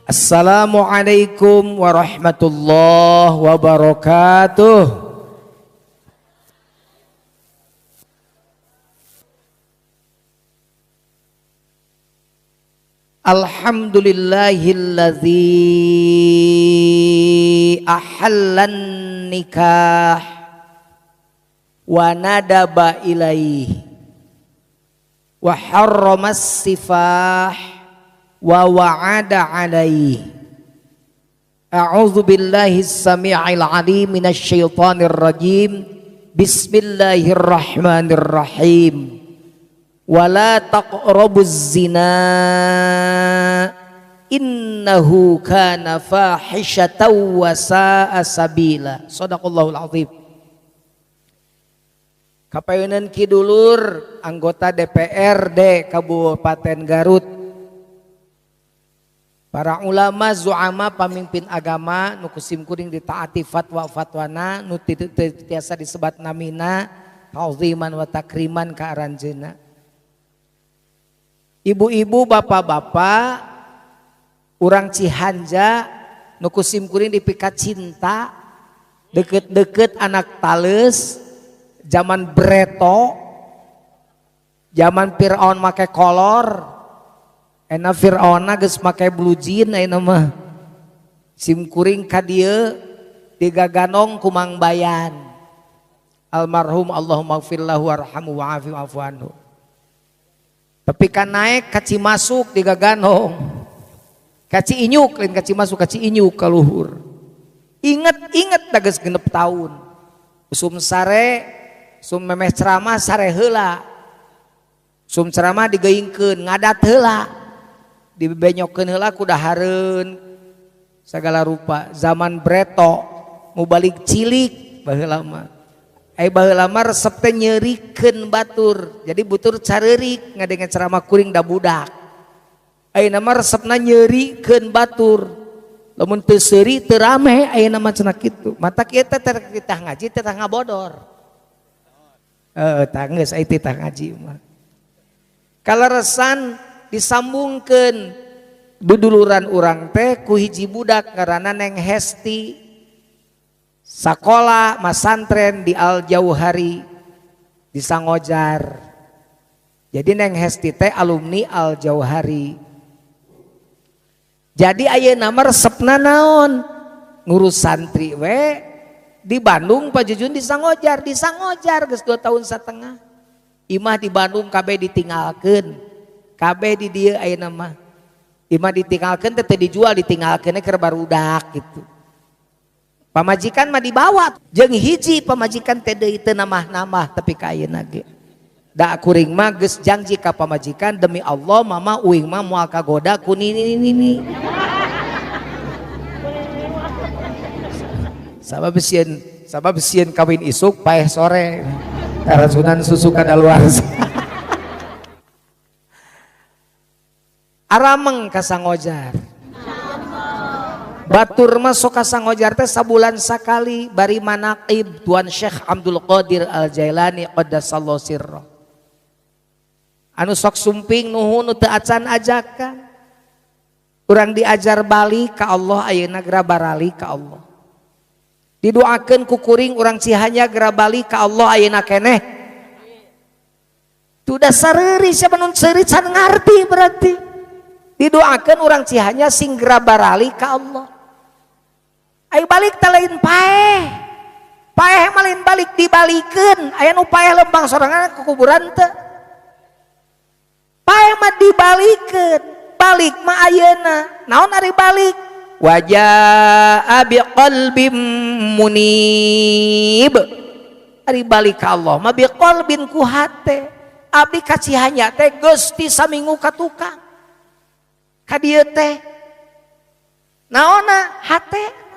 Assalamualaikum warahmatullahi wabarakatuh. Alhamdulillahilladzi ahallan nikah wa nadaba ilaihi wa harramas sifah wa wa'ada alaihi. A'udzu billahi samii'il 'aliim minasy syaithaanir rajiim. Bismillahirrahmanirrahim. Wala taqrabuz zina innahu kana fahishatan wa sa'a sabila. Shadaqallahul azim. Kapayeuneun kidulur anggota DPRD Kabupaten Garut, para ulama zu'ama pamimpin agama nu kusim kuring ditaati fatwa-fatwana nu tiasa disebat namina ta'ziman wa takriman ka aranjeunna. Ibu-ibu, bapak-bapak, urang Cihanja nu kusim kuring dipikat cinta, deket-deket anak tales, zaman Breto, zaman Fir'aun make kolor, ena Fir'aun geus make blue jean ayeuna mah. Sim kuring ka dieu digaganong ku Mang Bayan. Almarhum Allahumma ighfir lahu warhamhu wa'afu anhu. Tapi kan naik kaci masuk digaganong, kaci inyuk lain kaci masuk, kaci inyuk ka luhur. Inget dages 6 tahun. Usum sare, sum memeh ceramah sare heula. Sum ceramah digeuingkeun ngadat heula. Dibenyokeun heula ku dahareun sagala rupa. Zaman Breto mau balik cilik baheula mah. Baheula mah resep teh nyerikeun batur. Jadi butur careurik ngadengen ceramah kuring da budak. Ayeuna mah resepna nyerikeun batur. Lamun teu seuri teu rame ayeuna mah cenah kitu. Mata kieu teh titah ngaji teh ngabodor. Tah geus aya titah ngaji mah. Kaleresan disambungkeun duduluran urang teh ku hiji budak ngaranna Neng Hesti. Sakola masantren di Al Jauhari di Sangojar. Jadi Neng Hesti teh alumni Al Jauhari. Jadi ayeuna mah resepna naon? Ngurus santri we di Bandung Pajujun di Sangojar geus 2 tahun satengah. Imah di Bandung kabeh ditinggalkeun. Kabeh di dieu ayeuna mah. Imah ditinggalkeun teh dijual, ditinggalkeun keur barudak gitu. Pamajikan mah dibawa jeung hiji pamajikan teh deui teu namah-namah tapi ka ayeuna ge. Da kuring mah geus janji ka pamajikan demi Allah mama uing mah moal kagoda ku nini. Sabab sieun kawin isuk paeh sore. Karasunan susu kadaluarsa. Arameng ka Sangojar. Batur mah sok ka Sangojar teh sabulan sakali bari manaqib Tuan Syekh Abdul Qadir Al Jailani qaddasallahu sirra. Anu sok sumping nuhun teu acan ajakan. Urang diajar bali ka Allah ayeuna geura barali ka Allah. Didoakeun ku kuring urang Cihanya geura bali ka Allah ayeuna keneh. Tu da sareuri siapa nun seuri can ngarti berarti. Didoakeun urang Cihanya sing geura barali ka Allah. Ayo balik teh lain paeh malin balik dibalikeun. Aya nu paeh lembang sorangan ke kuburan teh. Paeh mah dibalikeun, balik mah ayeuna. Naon ari balik? Wajaa biqalbim munib. Ari balik ka Allah mah biqalbin ku hate. Abdi ka Cihanya teh geus ti saminggu ka tukang. Ka dieu teh naonna hate.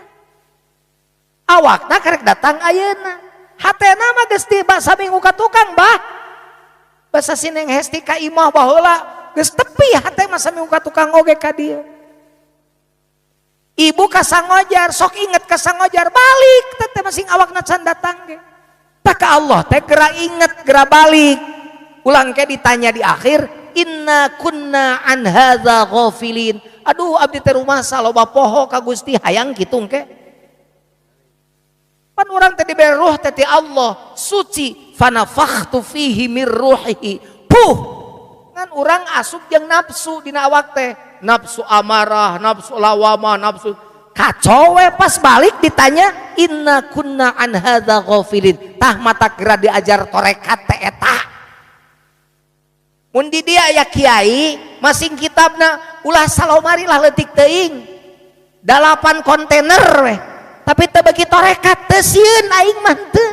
Awakna karek datang ayeuna. Hatena mah geus ti saminggu ka tukang bah. Basa si Neng Hesti ka imah baheula geus tepi hate mah saminggu ka tukang oge ka dieu. Ibu ka Sangojar sok inget ka Sangojar balik teh masing awakna can datang ge. Tak ka Allah teh geura inget geura balik. Ulang ke ditanya di akhir, inna kunna an hadza ghafilin. aduh abdi teh rumasa loba poho ka Gusti hayang kitu engke. Pan urang teh dibere ruh teh ti Allah suci fanafakhtu fihi mir ruhihi. Ngan urang asup jeung nafsu dina awak teh, nafsu amarah, nafsu lawamah, nafsu kacau we pas balik ditanya inna kunna an hadza ghafilin. Tah mata kira diajar torekat teh eta. Mun di dia aya kiai masing kitabna ulah salomari lah leutik teuing. 8 kontainer we. Tapi teu bagi torekat teu sieun aing mah teu.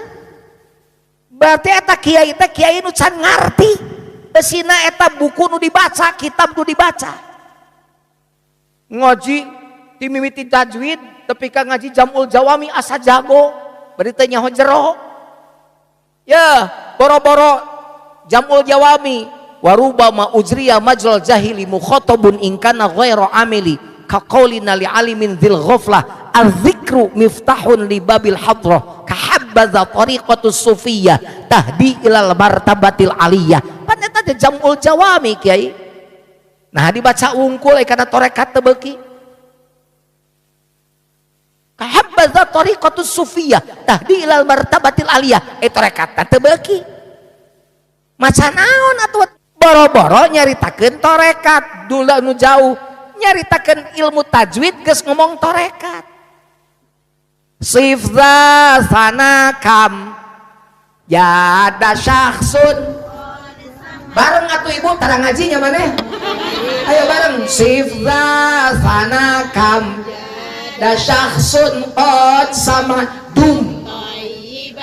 Berarti eta kiai teh kiai nu can ngarti. Tesina eta buku nu dibaca, kitab nu dibaca. Ngaji ti mimiti tajwid, tapi ka ngaji jamul jawami asa jago, bari teu nyaho jero. Ya, boro-boro jamul jawami warubama ujriya majral jahili mukhatabun in kana ghairu amili ka qaulina li alimin dzil ghaflah al-dzikru miftahun li babil hadrah ka habbaza tariqatus sufiyyah tahdi ilal martabatil aliyah. Pan eta teh jamul jawami kiai. Nah dibaca ungkul kana torekat teu beuki. Ka habbaza tariqatus sufiyyah tahdi ilal martabatil aliyah. Torekat teu beuki. Maca naon atuh boro-boro nyaritakeun torekat dula nu jauh, nyaritakeun ilmu tajwid geus ngomong torekat. Sifza sanakam yada syakhsun. Bareng atuh ibu tara ngajinya maneh. Ayo bareng. Sifza sanakam da syakhsun qad sama dum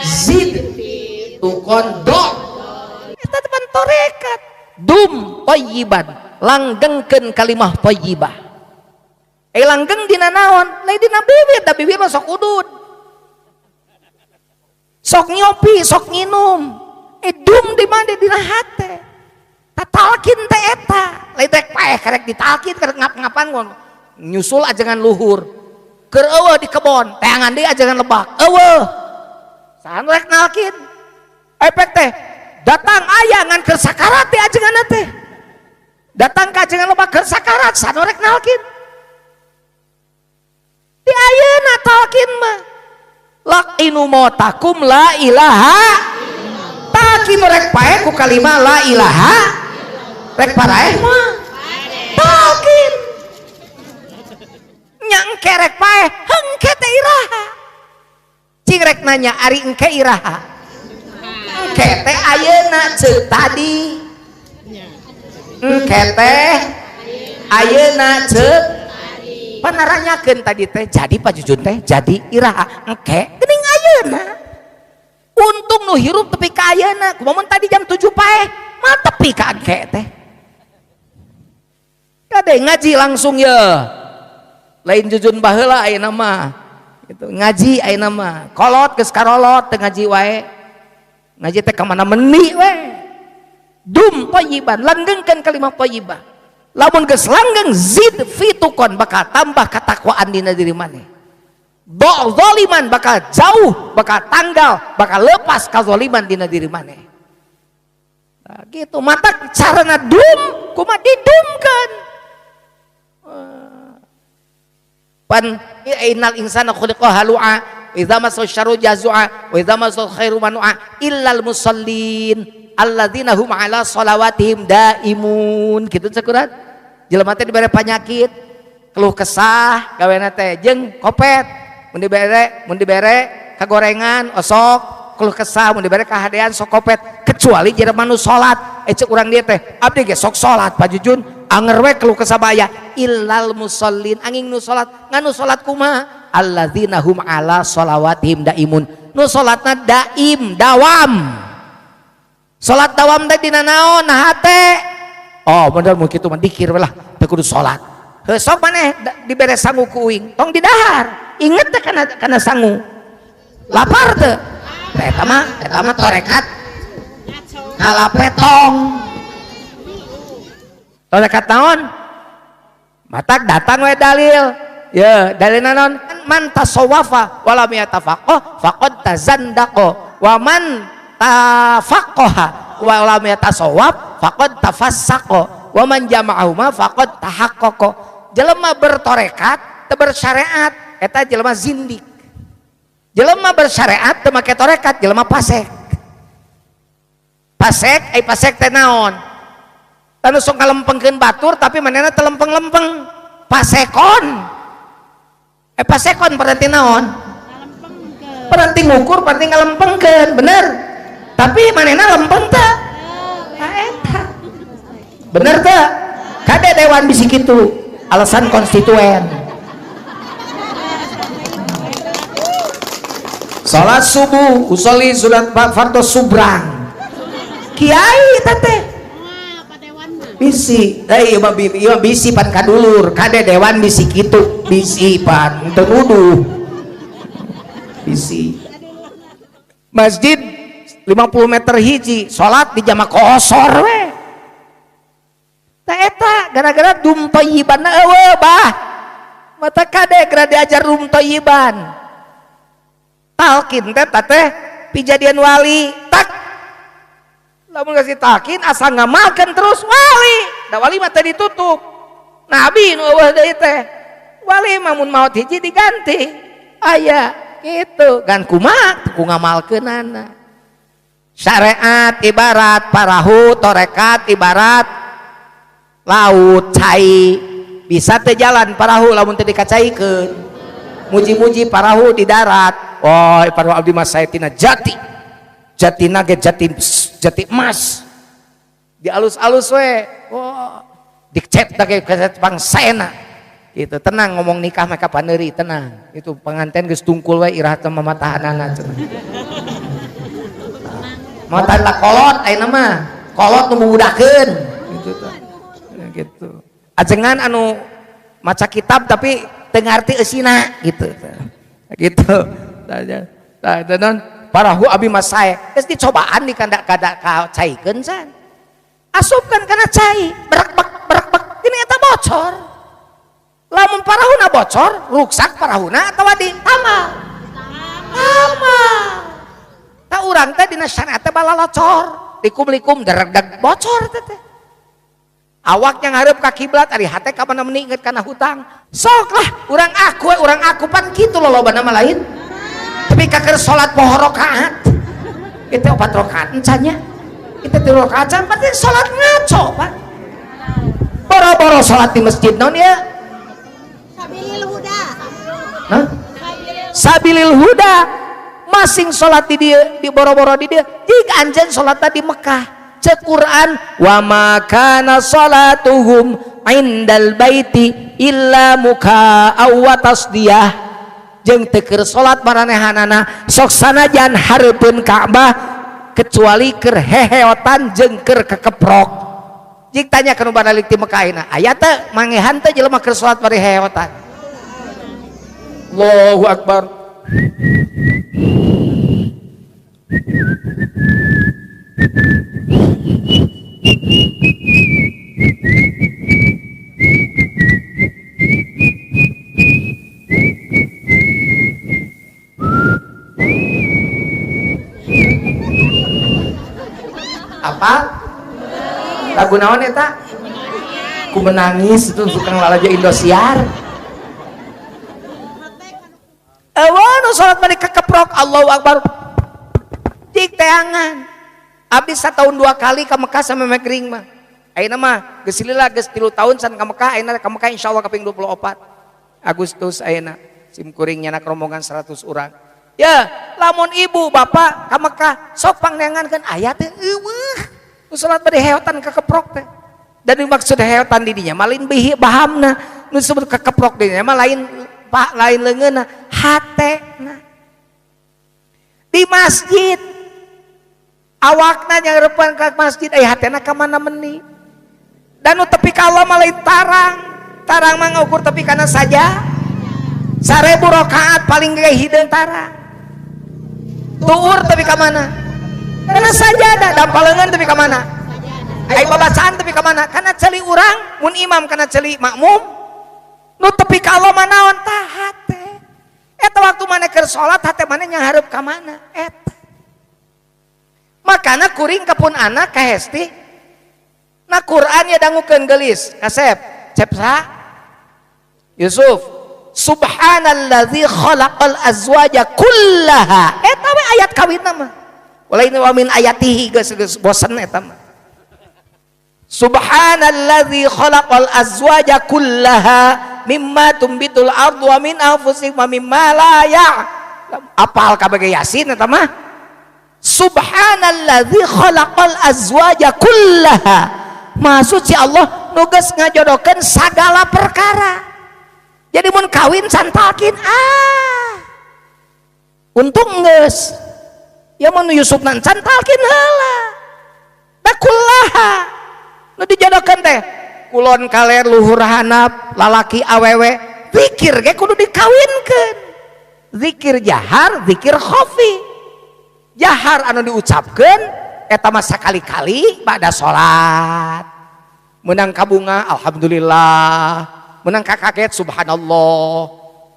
zid tukon do. Eta teman torekat. Dum thayyiban langgengkeun kalimah thayyibah. Langgeng dina naon? Lain dina bibir, da bibir mah sok udud. Sok nyopi, sok nginum. Dum di mana dina hate. Tatalkin teh eta. Lain teh paeh karek ditalkin karek ngap-ngapan nyusul ajengan luhur. Keur eueuh di kebon, teangan deui ajengan lebak. Eueuh. Sahan rek nalkin. Efek teh datang aya ngan keur sakarat teh ajenganna teh. Datang ka ajengan loba keur sakarat sanorek nalkin. Di ayeuna talkin mah laqinu mautakum la ilaha talkin rek pae ku kalimah la ilaha rek paraeh mah talkin nyangke rek pae hengke teh iraha cing rek nanya ari engke iraha engke teh ayeuna ceuk tadi engke teh ayeuna ceuk panaranyakeun tadi teh jadi Pak Jujun teh jadi iraha engke geuning ayeuna untung nu hirup tepi ka ayeuna kumaha tadi jam 7 paeh mah tepi ka engke teh kade ngaji langsung ya lain Jujun baheula ayeuna mah gitu ngaji ayeuna mah kolot geus karolot teu ngaji wae ngaji teh ka mana meuni we dum thayyiban langgengkeun kalimah thayyibah. Lamun geus langgeng zid fitukon bakal tambah katakwaan dina diri maneh. Do zaliman bakal jauh, bakal tanggal, bakal lepas kazaliman dina diri maneh. Nah, gitu mata carana dum kumaha didumkeun. Pan innal insana khuliqa halu'a wa idza masal syarru jazua wa idza masal khairu manu'a illal musallin alladzina hum ala sholawatihim daimun gitu cakuran jelema teh dibere panyakit keluh kesah gaweana teh jeung kopet mun dibere kagorengan osok keluh kesah mun dibere kahadean sok kopet kecuali jelema nu salat ceuk urang dieu teh abdi ge sok salat Pak Jujun anger we keluh kesah baya illal musallin anging nu salat nganu salat kumaha alladzina hum ala sholawatihim daimun nu salatna daim dawam. Salat dawam teh dina naon nah hate. Oh bener mun kitu mah dikir we lah teu kudu salat. Heuh sok maneh dibere sangu ku uing tong didahar. Inget teh kana sangu. Lapar teu. Eta mah torekat. Kalapetong. Torekat naon? Matak datang we dalil. Ya, dalil naon? Man tasawwafa wala yatafaqah faqad tazandaqa wa man tafaqqaha wa lam yatasawwab faqad tafassaqa wa man jama'ahuma faqad tahaqqaqa. jelema bertorekat teu bersyariat eta jelema zindik. Jelema bersyariat teu make torekat jelema fasik. Fasik teh naon? Tanu sok ngalempengkeun batur tapi manehna teu lempeng-lempeng. Pasekon. Pasekon berarti naon? Berarti ngukur berarti ngalempengkeun, bener. Tapi manehna lempeng teu? Eta. Bener teu? Kade dewan bisi kitu. Alasan konstituen. Salat subuh usolli surat fardhu subrang. Kiai teh bisi iya bisi pan kadulur kade dewan bisi kitu bisi pan teu nuduh bisi masjid 50 meter hiji salat di jama kosor we teh eta gara-gara dum thayyiban eueuh bah mata kade gara diajar dum thayyiban talkin teh pijadian wali tak lamun kasih takin asal ngamalkeun terus wali da wali mah teh ditutup nabi nu eueuh deui teh wali mah mun maot hiji diganti aya kitu gan kumaha ku ngamalkeunana syariat ibarat parahu torekat ibarat laut cai bisa teh jalan parahu lamun teu dikacaikeun muji-muji parahu di darat oh parahu abdi mah saetina jatina ge jati emas di alus-alus we oh dicet dake pangsena gitu tenang ngomong nikah mah kapaneuri tenang itu pengantin geus tungkul we irah teh mamatahanana cenah matan lah kolot ayeuna mah kolot nu budakeun gitu ajengan anu maca kitab tapi teu ngarti eusina gitu dan parahu abi masae geus dicobaan di kada-kada caikeun san asupkan kana cai berak-bak ini eta bocor lamun parahuna bocor ruksak parahuna atawa di tamal ta urang teh dina syariat teh balalocor likum-likum dereg-deg bocor teh awaknya ngarep ka kiblat ari hate ka mana meningget kana hutang sok lah urang aku pan kitu lolobana mah lain tapi kakek sholat poho rokaat itu 4 rokaat encanya itu 3 rokaat can berarti sholat ngaco pak boro-boro sholat di masjid non ya sabilil huda sabilil huda masing sholat di dia di boro-boro di dia jika anjen sholat tadi Mekah cek Quran wa makana sholatuhum indal baiti illa muka wa tasdiyah jeung teu keur salat maranehanana sok sanajan hareupeun Ka'bah kecuali keur heheotan jeung keur kekeprok jik tanya kana balik ti Mekah ayeuna aya teh mangehan teh jelema keur salat bari heheotan Allahu Akbar apa lagu naon eta ku menangis itu tukang lalajo Indosiar nu salat bari kekeprok Allahu Akbar dik teangan abdi satahun 2 kali ka Mekah sama megring mah ayeuna mah geus lila geus 3 tahun san ka Mekah ayeuna ka Mekah insyaallah kaping 24 Agustus ayeuna sim kuring nyanak rombongan 100 urang ya lamun ibu bapak ka Mekah sok pangneangankeun aya teh eueuh nu salat bari heotan kekeprok teh dan dimaksud heotan di dinya malin bihi bahamna nu disebut kekeprok di dinya mah lain leungeunna hatena di masjid awakna nyangeureupkeun ka masjid aya hatena ka mana meni dan nu tepi ka Allah mah lain tarang mah ngukur tepi kana saja 1000 rakaat paling ge hideung tarang tuur tepi ka mana kana sajadah dampaleungeun tepi ka mana ai babacaan tepi ka mana kana ceuli urang mun imam kana ceuli makmum nu tepi ka Allah mah naon tah hate eta waktu maneh keur salat hate maneh nyahareup ka mana eta makana kuring kapun anak ka hesti na Quran ya dangukeun geulis kasep cep sa Yusuf, subhanalladzi khalaqal azwaja kullaha. Eta we ayat kawin mah. Walain wa min ayatihi geus bosen eta mah. Subhanalladzi khalaqal azwaja kullaha mimma tumbitul ardu wa min anfusihim wa mimma la ya'lamun. Apal kabeh Yasin eta mah. Subhanalladzi khalaqal azwaja kullaha. Maha suci Allah nu geus ngajodokeun sagala perkara. Jadi mun kawin santalkin untung geus. Ya mun Yusuf nan santalkin heula. Da kullaha. Nu dijodokeun teh kulon kaler luhur hanap lalaki awewe zikir ge kudu dikawinkeun. Zikir jahar, zikir khafi. Jahar anu diucapkeun eta mah sakali-kali bada salat. Menang kabunga alhamdulillah, menang kakaget subhanallah,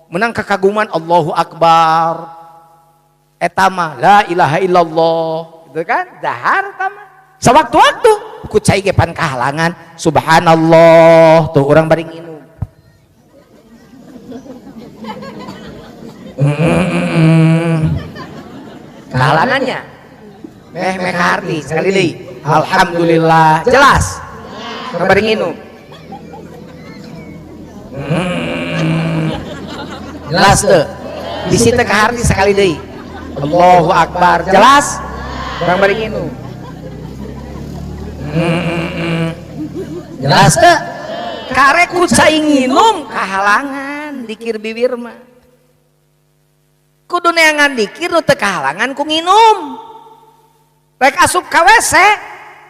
menang kekaguman Allahu akbar. Eta mah la ilaha illallah, gitu kan? Jahar eta mah. Sawaktu-waktu ku cai ge pan kahalangan subhanallah, tuh urang bari nginum. Kahalangannya meh harti sekali deui. Alhamdulillah, jelas. Urang bari nginum. Jelas teu. Di situ ka harti sekali deui. Allahu akbar, jelas. Urang bari nginum. Jelas teu. Karek ku cai nginum kahalangan dikir bibir mah. Kudu neangan dikir nu teu kahalangan ku nginum. Rek asup ka WC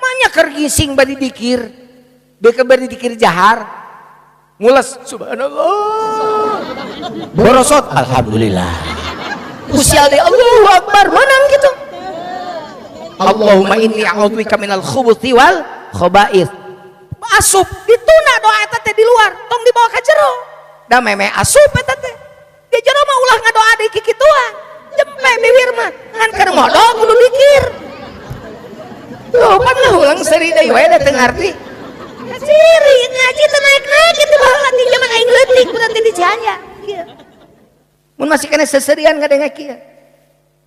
mah nya keur gising bari dikir. Beukeun bari dikir jahar. Ngules subhanallah. Borosot alhamdulillah. Usial deui Allahu akbar menang gitu. Allahumma inni a'udzubika minal khubuthi wal khaba'ith. Asup dituna doa eta teh di luar, tong dibawa ka jero. Da meme asup eta teh. Di jero mah ulah ngadoa deui kikituan. Jempe bibir mah ngan keur modal kudu dikir. Tuh pan ulang seri deui we da teu ngarti. Siri ngaji teh naik-naik kitu baheula ti zaman aing leutik berarti di Cianjur. Kieu. Mun masih kena seserian ngadenge kieu.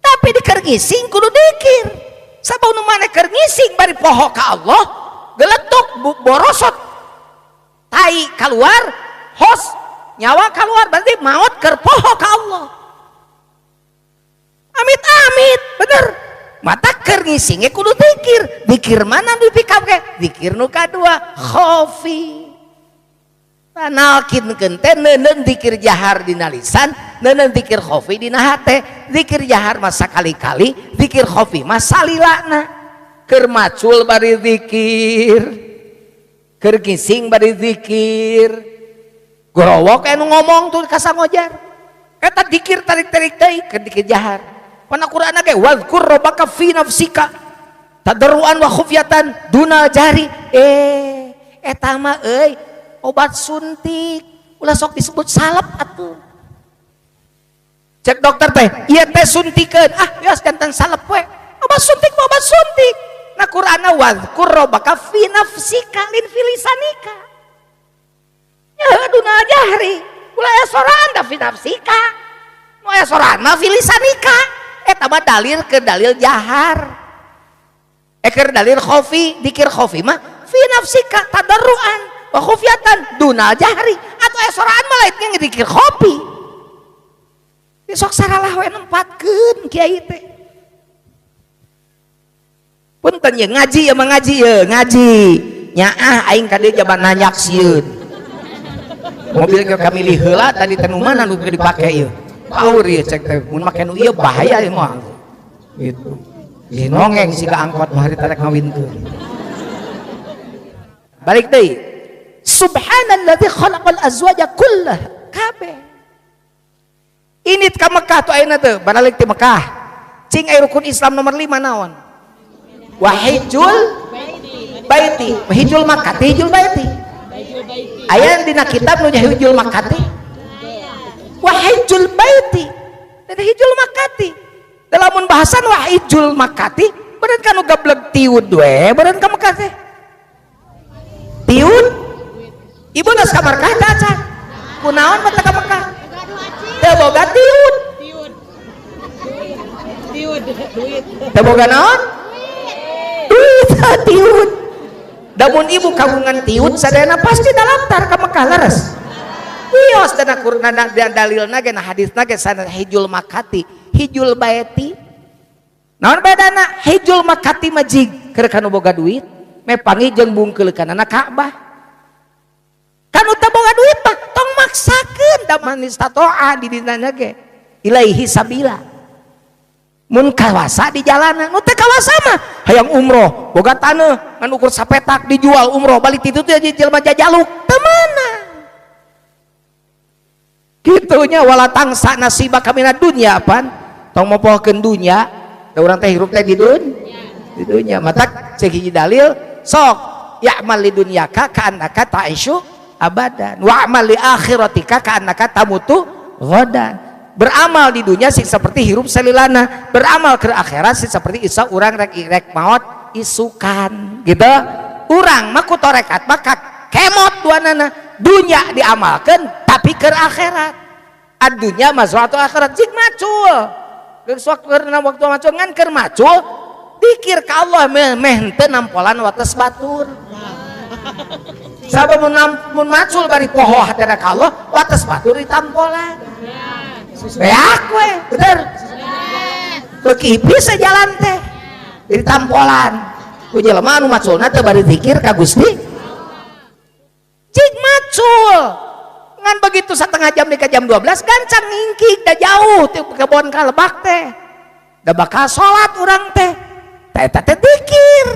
Tapi dikeur ngising kudu dikir. Sabau nu maneh keur ngising bari poho ka Allah, geletuk borosot. Tai keluar, hos nyawa keluar berarti maut keur poho ka Allah. Amit-amit, bener. Mata keur ngising ge kudu zikir. Zikir mana dipikap ge? Zikir nu kadua khafi. Nalkinkeun teh neuneun zikir jahar dina lisan, neuneun zikir khafi dina hate. Zikir jahar mah sakali-kali, zikir khafi mah salilana. Keur macul bari zikir. Keur ngising bari zikir. Gorowok anu ngomong tuh ka sangojar. Eta zikir tarik-tarik deui keur zikir jahar. Pana Qur'an ge wazkur rabbaka fi nafsika tadarruan wa khufyatan duna jari. Eta mah euy obat suntik ulah sok disebut salep atuh. Cek dokter teh ieu teh suntikeun. Geus janten salep we. Obat suntik mah obat suntik. Na Qur'ana wazkur rabbaka fi nafsika lin filisanika. Ya duna jahri ulah soran da fi nafsika. Nu aya soran mah filisanika. Eta mah dalil ke dalil jahar. Keur dalil khafi, dikir khafi mah fi nafsika tadarruan wa khufyatan dunal jahri. Atuh aya soraan mah lain ge dikir khafi. Besok saralah we nempatkeun kiai teh. Punten ye ngaji ya mah ngaji ye, ngaji. Nyaah aing ka dieu jaban nanyak sieun. Mobil ge kami milih heula tadi teh nu mana nu dipake ieu. Paur ya cek teh mun make nu ieu bahaya ieu mah gitu. Di nongeng siga angkot mah hari tarek ngawinkeun. Balik deui. Subhanalladzi khalaqal azwaja kullaha kabeh. Ini ka Mekah tuh ayeuna teh, balik ti Mekah. Cing aya rukun Islam nomor 5 naon? Wahijul baiti. Wahijul Makkah, hijul baiti. Aya dina kitab nu nya hijul Makkah. Wahijul baiti dan hijul makati dalam bahasan wahijul makati beureun kanu gablek tiud we beureun ka Mekah teh tiud ibu geus ka Mekah teh acan kunaon mata ka Mekah teu boga tiud teu boga naon duit tiud damun ibu kagungan tiud sadayana pasti daftar ka Mekah leres wios dana kurna dalilna ge na hadisna ge sana hijul makati hijul baiti naon bedana hijul makati majig keur kanu boga duit mepangi jeung bungkeulkeunana Ka'bah kanu teu boga duit mah tong maksakeun da man istatoa di dinana ge ilaihi sabila mun kawasa di jalanan nu teu kawasa mah hayang umroh boga taneuh ngan ukur sapetak dijual umroh balik itu teh jelema jajaluk teu meunang kitunya wala tangsa nasiba kamina dunya apaan tong mopohkeun dunya da urang teh hirup teh di dunya mata ceuk hiji dalil sok ya'mal li dunyaka ka'annaka ta'isyu abadan wa amal li akhiratika ka'annaka tamutu ghadan beramal di dunia sih seperti hirup salilana beramal ke akhirat sih seperti isa urang rek maot isukan gitu urang mah kutorekat maka kemot duanana dunya diamalkan tapi ke akhirat adunya mazratu akhirat jik macul geus waktu macul ngan keur macul dikir ka Allah meh teu nampolan wates batur sabab mun macul bari poho hatena ka Allah wates batur ditampolan beak we bener bekipis sejalan teh ditampolan ku jelema anu maculna teu bari zikir ka Gusti cik macul ngan begitu setengah jam di jam 12 gancang ngingkik da jauh teh kebon ka Lebak teh da bakal salat urang teh eta teh dikir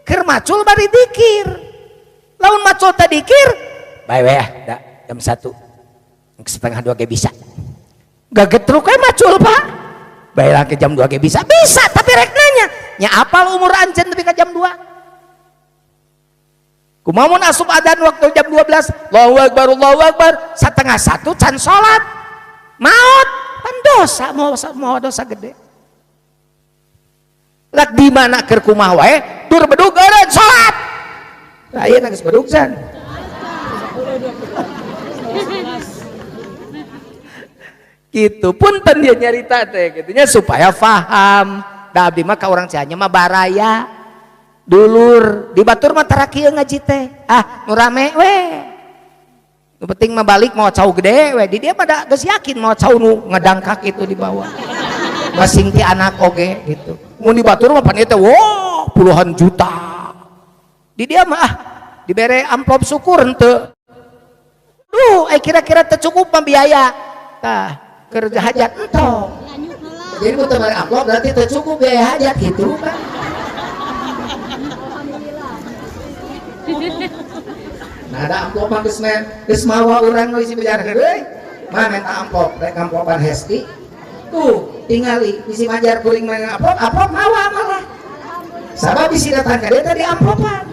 keur macul bari dikir lamun macul teh dikir bae we da jam 1 setengah 2 ge bisa gak getruk kayak macul pak bae ke jam 2 ge bisa tapi rek nanya nya apal umur anjeun tapi ke jam 2 kumaha mun asup adzan waktu jam 12 Allahu akbar setengah 1 can salat maot pan dosa mau dosa gede lak di mana keur kumaha wae tur bedug eureun salat aya geus bedug san gitu punten dia nyarita teh gitunya supaya paham da abdi mah ka urang Cianjur mah baraya dulur di batur mah tara kieu ngaji teh nu rame we nu penting mah balik mau cau gede we di dia mah da geus yakin mau cau nu ngedangkak itu di bawah masing ti anak oge gitu mun di batur mah pan ieu teh wow puluhan juta di dia mah dibere amplop syukur henteu duh kira-kira teu cukup mah biaya tah kerja hajat entong jadi muter balik amplop berarti teu cukup biaya hajat gitu kan nah ada amplop mah geus mawa urang nu isi bejar deui mah minta amplop rek amplopan hesti tuh tingali isi majar kuring mah amplop mawa malah sabab bisi datang ka dieu teh di amplopan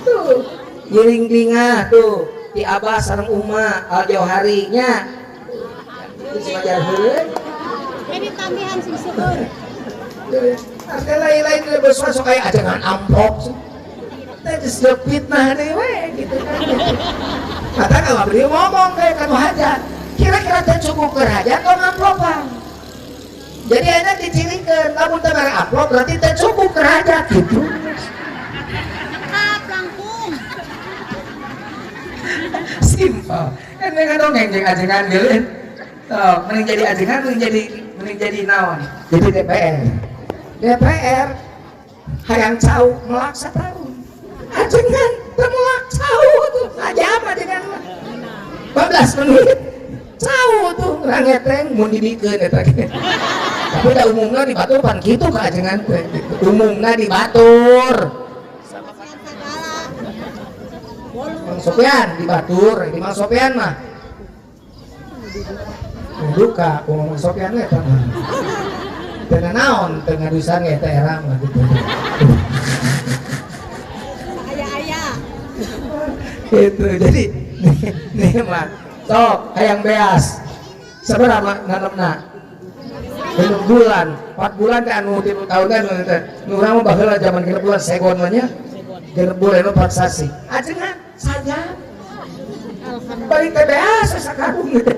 tuh ngiring-ngiringah tuh di Abah sareng Uma Al-Jauharinya isi majar heureun ini tambihan sing seueur ada lain-lain lebih sok kayak ajangan amplop teh geus fitnah deui we gitu kan kata kalau beliau ngomong kayak kanu hajat kira-kira teh cukup keur hajat atau amplopan jadi enak dicirikeun lamun teh mere amplop berarti teh cukup keur hajat gitu simpel kan mereka dongeng jeung ajengan geuleun tuh mending jadi ajengan mending jadi naon jadi DPR hayang cau melak satahun ajengan teu melak cau tuh aja mah dengan 15 menit cau tuh rangeteng mun dibikeun eta ge tapi da umumna di batur pan kitu ka ajengan teh umumna di batur Mang Sopyan di Batur, di Mang Sopyan mah duka, Mang Sopyan eta mah teu naon teu ngadusan eta era mah gitu aya gitu jadi nih mah sok hayang beas sabaraha nganepna 6 bulan 4 bulan teh anu 3 tahun kan nu urang mah baheula zaman 3 bulan segon mah nya 3 bulan nu paksasi ajengan saja balik TBS sakarung gitu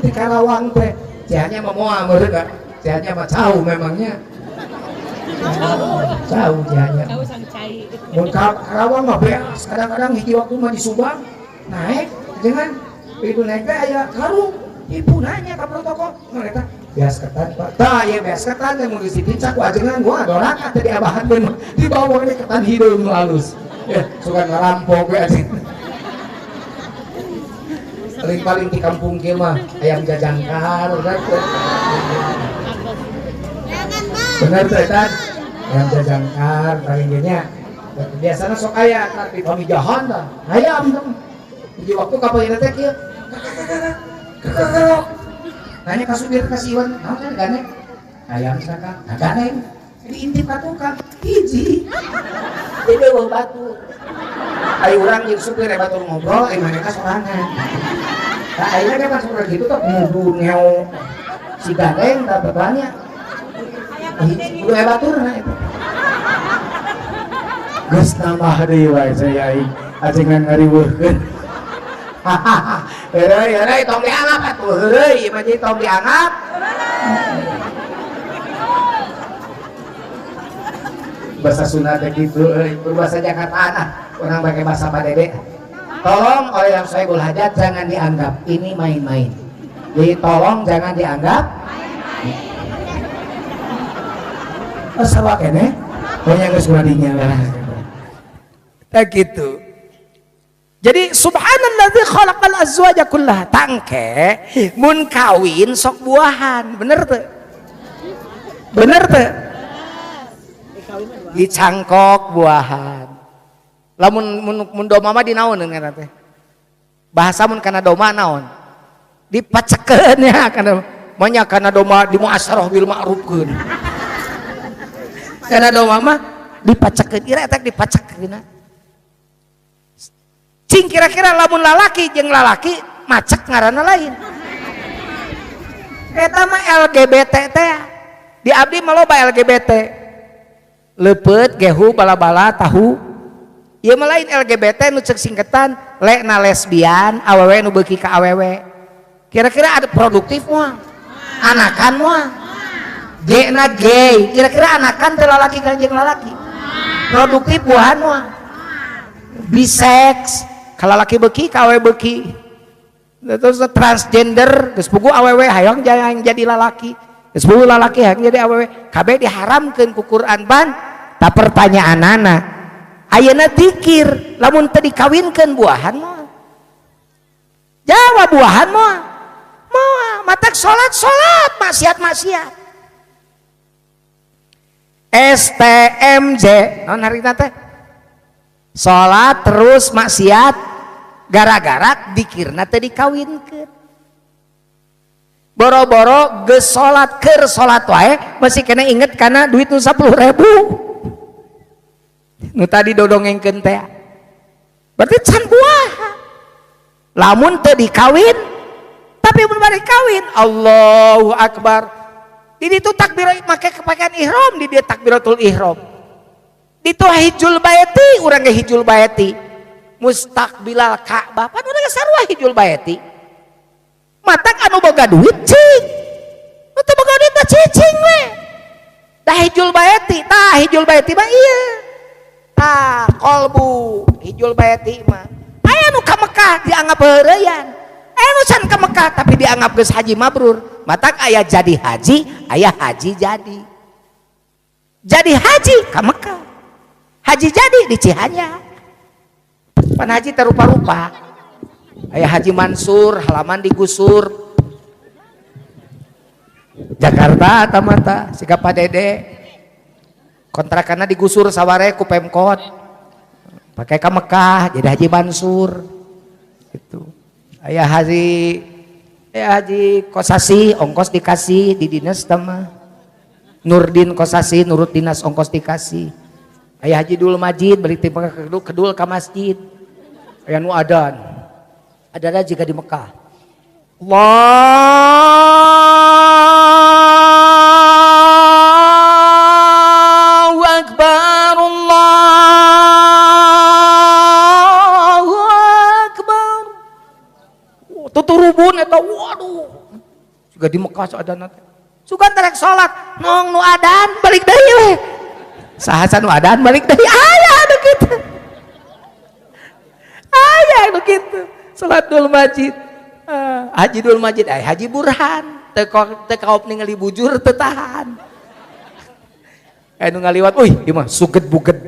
di Karawang teh cianya mah moal meureun enggak cianya mah cau memangnya cau cianya mun Karawang mah beas kadang-kadang hiji waktu mah di Subang naik jangan itu naik teh aya karung ibu nanya ke protokol mereka beas ketan Pak tah ya beas ketan teh mun geus dipicak ku ajengan gua dorakan teh diabahankeun di bawah ini ketan hideung nu halus ya suka ngarampok we anjing paling di kampung kieu mah ayam jajangkar bener teh tan ayam jajangkar paling nya biasana sok aya tapi pamijahan tah ayam teh di waktu kapan teh kieu nanya ka supir ka siwan naon teh gane ayam sakang gane diintip ka tukang hiji jadi eueuh batur ai urang jeung supir batur ngobrol ai manehna sorangan nah akhirnya kan sudah gitu tuh mudu neo si gadeng tak berbanyak udah batur nah itu geus tambah deui wae saya ajengan ngariweuhkeun heureuy tong dianggap atuh heureuy ieu mah jadi tong dianggap bahasa Sunda teh kitu berbahasa Jakarta nah urang pakai bahasa Padede. Tolong oleh yang saya hajat jangan dianggap ini main-main. Jadi tolong jangan dianggap main-main. Salah kene, pokoknya geus uradinya lah. Kayak gitu. Jadi subhanalladzi khalaqal azwaja kullaha tangke mun kawin sok buahan, bener teu? Bener teu? Dicangkok buahan. Lamun mun doma mah dinaon ngaran teh bahasa mun kana doma naon dipacekeun ya kana manya kana doma di muasyarah bil ma'rufkeun kana doma mah dipacekeun ira eta dipacekeun cing kira-kira lamun lalaki jeung lalaki macek ngaranna lain eta mah LGBT teh di abdi mah loba LGBT leupeut gehu bala-bala tahu ieu mah lain LGBT nu ceuk singketan lekna lesbian awewe nu beuki ka awewe kira-kira ada produktif moal anakan moal G-na gay kira-kira anakan teh lalaki ka jeung lalaki produktif buahan moal bisex ka lalaki beuki ka awewe beuki terus transgender geus puguh awewe hayang jadi lalaki geus puguh lalaki hayang jadi awewe kabeh diharamkeun ku Quran ban ta pertanyaanana ayeuna dikir lamun teu dikawinkeun buahan moal jawab buahan moal matak salat maksiat STMJ naon harita teh salat terus maksiat gara-gara dikirna teu dikawinkeun boro-boro geus salat keur salat wae masih kena inget kana duit nu 10.000 nu tadi dodongengkeun teh berarti can buah lamun teu dikawin tapi mun bari kawin Allahu Akbar di ditu takbir make pakaian ihram di dia takbiratul ihram ditu hijul baiti urang ge hijul baiti mustaqbilal Ka'bah pan urang sarua hijul baiti matak anu boga duit cing nu teu boga duit teh cicing we tah hijul baiti mah ieu kolbu hijul baiti mah aya nu ka Mekah dianggap heureuyan aya nu can ka Mekah tapi dianggap geus haji mabrur matak aya jadi haji aya haji jadi haji ka Mekah haji jadi di Cihanyak pan haji terupa-rupa aya Haji Mansur halaman digusur Jakarta tamata siga Padede kontrakannya digusur saware ku Pemkot pakai ka Mekah jadi Haji Mansur gitu aya Haji Kosasi ongkos dikasih di dinas tama Nurdin Kosasi nurut dinas ongkos dikasih aya Haji Dul Majid beri timpa kedul ka masjid aya nu adan jika di Mekah Allahu Akbar Allahu tuturubun eta waduh juga di Mekah adan teh sugan terek salat nong nu adan balik deui we saha nu adan balik deui aya anu kitu aya anu kitu salat dul masjid haji dul masjid haji burhan teu kaop ningali bujur teu tahan anu ngaliwat euy ieu mah suget buget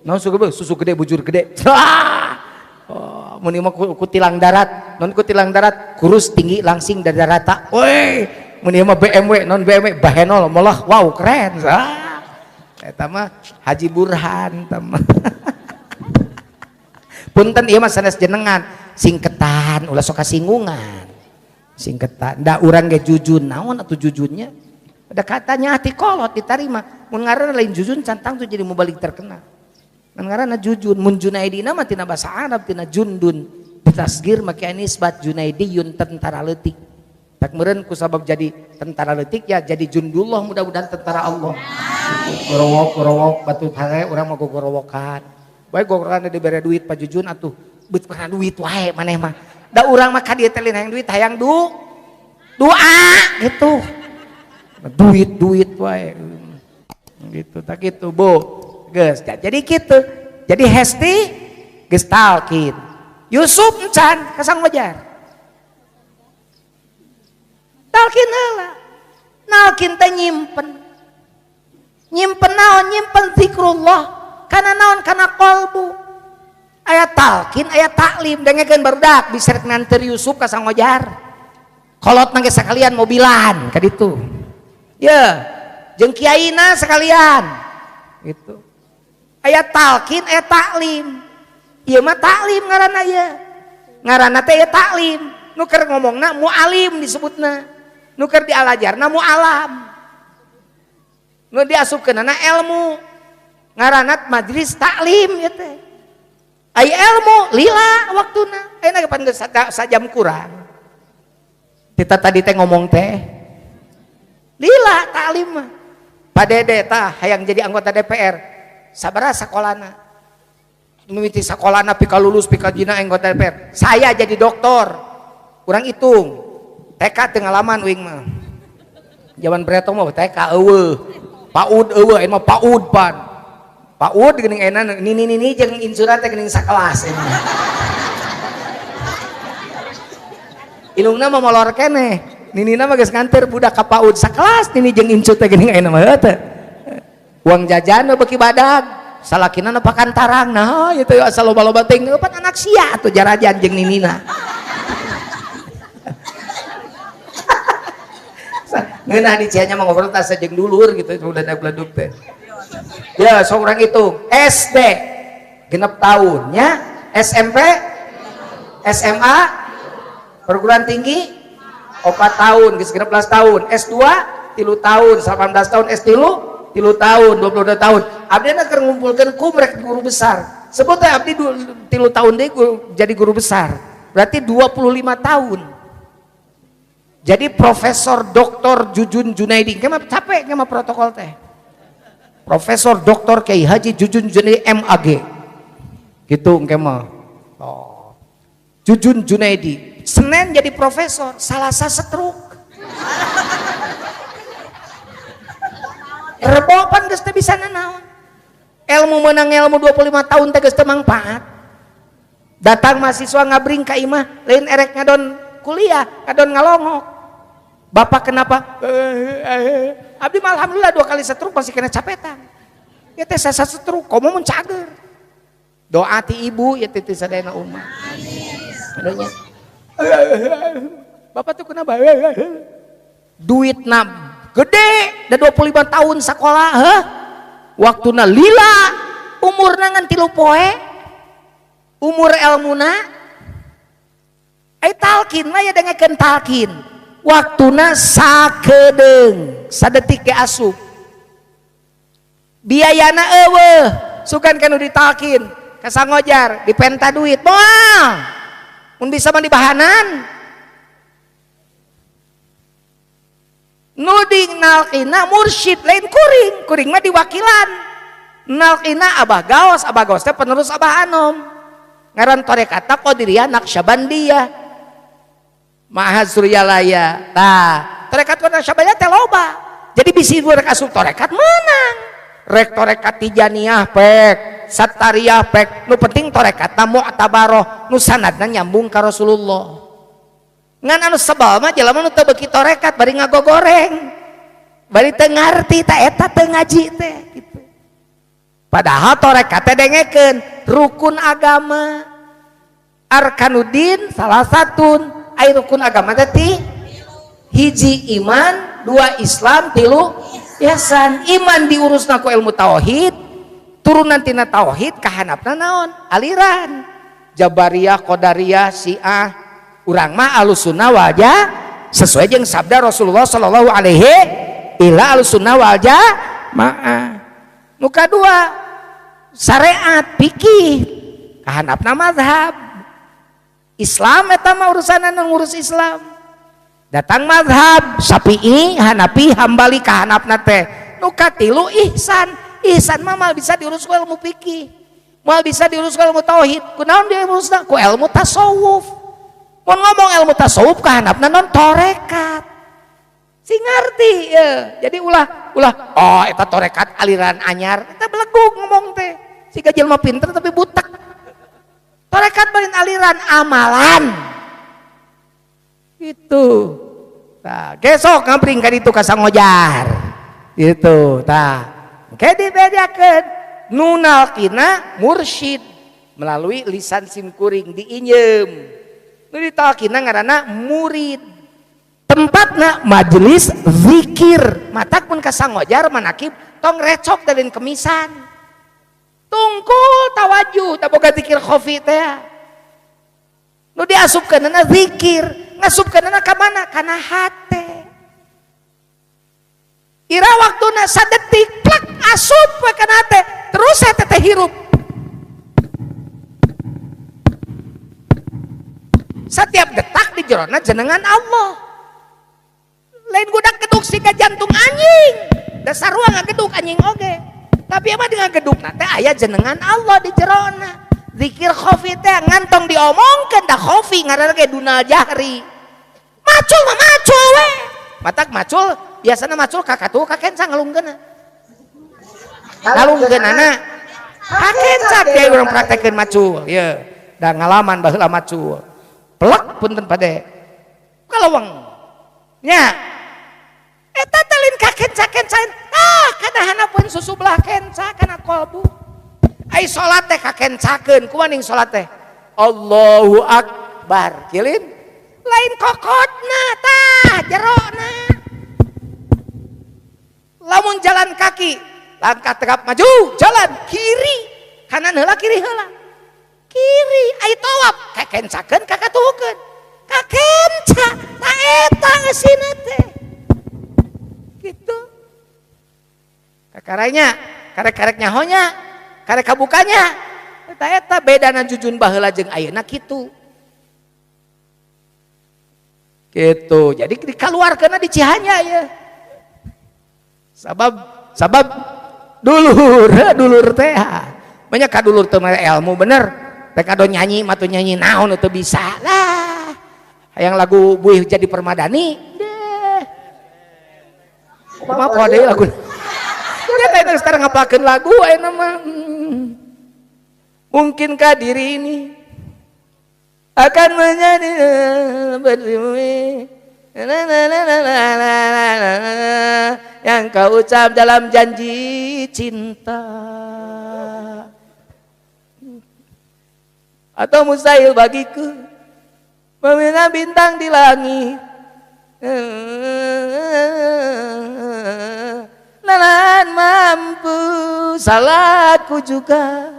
naon suget susu gede bujur gede oh mun ieu mah ku tilang darat non ku tilang darat kurus tinggi langsing dada rata woi mun ieu mah BMW non BMW bahenol malah wow keren eta mah haji burhan eta mah punten ieu mah sanes jenengan singketan ulah sok kasinggungan singketan da urang ge jujun naon atuh jujunnya ada katanya hati kolot diterima mun ngaranna lain jujun cantang tuh jadi mau balik terkenal mun ngaranna jujun mun Junaidina mah tina bahasa Arab tina jundun ditasgir make nisbat Junaidiyun tentara leutik tak meureun ku sabab jadi tentara leutik ya jadi jundullah mudah-mudahan tentara Allah gorowok batu hare urang mah gogorowokan bae gogorokan dibere duit Pak Jujun atuh beut pernah duit wae maneh mah da urang mah ka dieu teh hayang duit hayang doa gitu duit wae gitu tak gitu Bu geus jadi kitu jadi Hesti geus talkin Yusuf encan kasang wajar talkin heula nalkin teh nyimpen naon nyimpen zikrullah kana naon kana qalbu aya talkin aya taklim dengekeun barudak bisa nganter Yusuf kasang wajar kolot nangge sakalian mobilan ka ditu ya jeung kiaina sekalian gitu aya talkin aya taklim ieu mah taklim ngaranna ieu ngaranna teh aya taklim nu keur ngomongna mualim disebutna nu keur dialajarna mualam nu diasupkeunana ilmu ngaranna majlis taklim ieu teh aya ilmu lila waktuna ayeuna ge pan sajam kurang kita tadi teh ngomong teh lila taklim mah padede tah hayang jadi anggota DPR sabaraha sakolana mimiti sakolana pika lulus pika jina anggota DPR saya jadi doktor urang hitung TK teu ngalaman uing mah zaman beretong mah TK eueuh PAUD eueuh mah PAUD pan PAUD geuning enak nini jeung insuran teh geuning sakelas ilungna mah molor keneh ninina mah geus nganter budak ka PAUD sakelas nini jeung incu teh geuning enak mah teh uang jajan mah beki badag salakina na pakantarang nah ieu teh asal loba-loba teh pan anak sia atuh jarajan jeung ninina ngeunah di cianya mah ngobrol tasa jeung dulur gitu udah bleduk teh ya seorang itu SD genep tahunnya SMP SMA perguruan tinggi 4 tahun geus 16 tahun S2 3 tahun 18 tahun S3 3 tahun 22 tahun abdi na keur ngumpulkeun kumrek guru besar sebut teh abdi 3 tahun deui jadi guru besar berarti 25 tahun jadi Profesor Dr. Jujun Junaidi kemah capek kemah protokol teh Profesor Dr. Kiai Haji Jujun Junaidi MAG gitu kemah oh. Jujun Junaidi Senin jadi profesor salasa stroke rebopan geus teu bisa nanaon ilmu meunang ilmu 25 tahun teh geus teu mangpaat datang mahasiswa ngabring ka imah lain erek ngadon kuliah ngadon ngalongok bapak kenapa abdi mah alhamdulillah 2 kali stroke masih kena capetan ya teh sasa stroke komo mun cager doa ti ibu ya teh sadayana umat adunya bapak tuh kenapa duitna gede dan 25 tahun sekolah waktuna lila umurna ngan 3 poe umur ilmuna talkin lah ya dengekeun talkin waktuna sakedeung sadetik ge asup biayana eueuh sugan kanu ditalkin kasangojar dipenta duit moal mun bisa mah dibahanan nuding nalkina mursyid lain kuring mah diwakilan nalkina abah gaos teh penerus abah anom ngaran tarekatna Qadiriyah Naqsyabandiyah Ma'had Suryalaya. Tah, torekat Kota Syabaya teh loba. Jadi bisi rek asup torekat menang. Rek torekat Tijaniyah pek, Sattariyah pek. Nu penting torekatna mu'tabaroh, nu sanadna nyambung ka Rasulullah. Ngan anu sebal mah jelema nu teu beuki torekat bari ngagogoreng. Bari teu ngarti ta eta teu ngaji teh gitu. Padahal torekat teh dengekeun rukun agama. Arkanuddin salah satun ai rukun agama teh hiji iman, dua Islam, tilu ihsan. Iman diurusna ku ilmu tauhid, turunan tina tauhid kahanapna naon? Aliran Jabariyah, Qadariyah, Syiah. Urang mah Ahlussunnah wal Jamaah sesuai jeung sabda Rasulullah sallallahu alaihi ila Ahlussunnah wal Jamaah. Nu kadua syariat fikih kahanapna mazhab. Islam eta mah urusanan ngurus Islam. Datang mazhab Syafi'i, Hanafi, Hambali kahanapna teh. Nu katilu ihsan. Ihsan mah mal bisa diurus ku ilmu fikih. Mal bisa diurus ku ilmu tauhid. Kunaon diurusna? Ku ilmu tasawuf. Mun ngomong ilmu tasawuf kahanapna non torekat. Sing ngarti ya. Jadi ulah oh eta torekat aliran anyar. Eta belegug ngomong teh. Siga jelema pinter tapi butek. Torekat barin aliran amalan. Gitu. Tah, gesok ngabring ka ditu ka Sangojar. Gitu. Tah. Ke dibedakeun nunalkina mursyid melalui lisan simkuring diinjem. Nu ditalkina ngaranna murid. Tempatna majelis zikir. Matak pun ka Sangojar manakib tong recok dalin kemisan. Tungkul tawajuh tak boga zikir khofi teh. Nu diasupkeunna zikir, ngasupkeunna ka mana? Kana hate. Ira waktuna sadetik plak asup we kana hate, terus hate teh hirup. Setiap detak di jerona jenengan Allah. Lain budak geduk siga jantung anjing. Dasar ruang ngageduk anjing oge. Tapi emang dengan geduk nate aya jenengan Allah di jerona. Zikir khofi teh ngantong diomongkeun da khofi ngaranna ge dunal jahri. Macul mah macul we. Matak macul biasana macul kakatu kakenca ngalungkeunna. Ngalungkeunana kakenca ge urang praktekeun macul. Ieu da ngalaman baheula macul. Plek punten pade. Kalaweng. Nya. Eta talin kakenca-kencain. Kana hanapeun susu belah kenca kana kolbu. Ai salat teh kakencakeun kumaha ning salat teh? Allahu Akbar. Kilin lain kokotna tah jerona. Lamun jalan kaki, langkah tegap maju, jalan kiri, kanan heula kiri heula. Kiri ai tawaf kakencakeun kakatuhukeun. Kakenca ta eta geusina teh. Gitu. Kakaranya, karek-karek nyahonya, karek kabukanya. Eta bedana jujun baheula jeung ayeuna kitu. Gitu. Jadi dikaluarkeunna di Cihanya ya. Sabab dulur teh. Banyak ka dulur teh ilmu bener. Teh kado nyanyi matu nyanyi naon teu bisa. Lah. Hayang lagu Buih Jadi Permadani. Deh. Kumaha poe deui lagu. Ya teh sekarang ngaplakeun lagu ayeuna mah. Mungkinkah diri ini akan menjadi bersemi yang kau ucap dalam janji cinta atau mustahil bagiku meminta bintang di langit nalan mampu salahku juga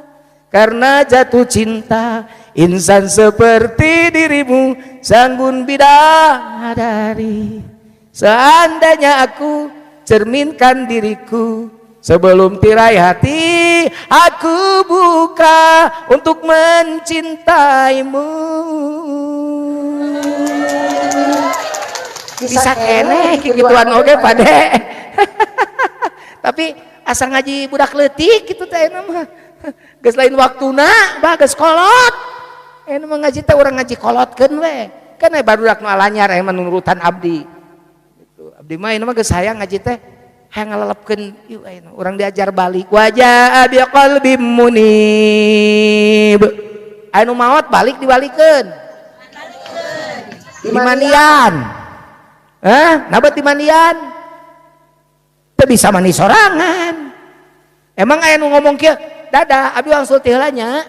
karena jatuh cinta insan seperti dirimu sanggun bidadari. Seandainya aku cerminkan diriku sebelum tirai hati aku buka untuk mencintaimu. Bisa kene gituan oge pade. Tapi asal ngaji budak leutik kitu teh mah. Geus lain waktuna, bah geus kolot. Enu mah ngaji teh urang ngaji kolotkeun we. Kan barudak nu alanyar menurutan abdi. Gitu. Abdi mah ieu mah geus hayang ngaji teh hayang ngalelepkeun ieu urang diajar balik. Wajaa biqalbim munib. Anu maot balik dibalikeun. Di mandian. Nabat di mandian. Teu bisa mandi sorangan. Emang aya nu ngomong kieu, dadah abdi wangsul ti heula nya.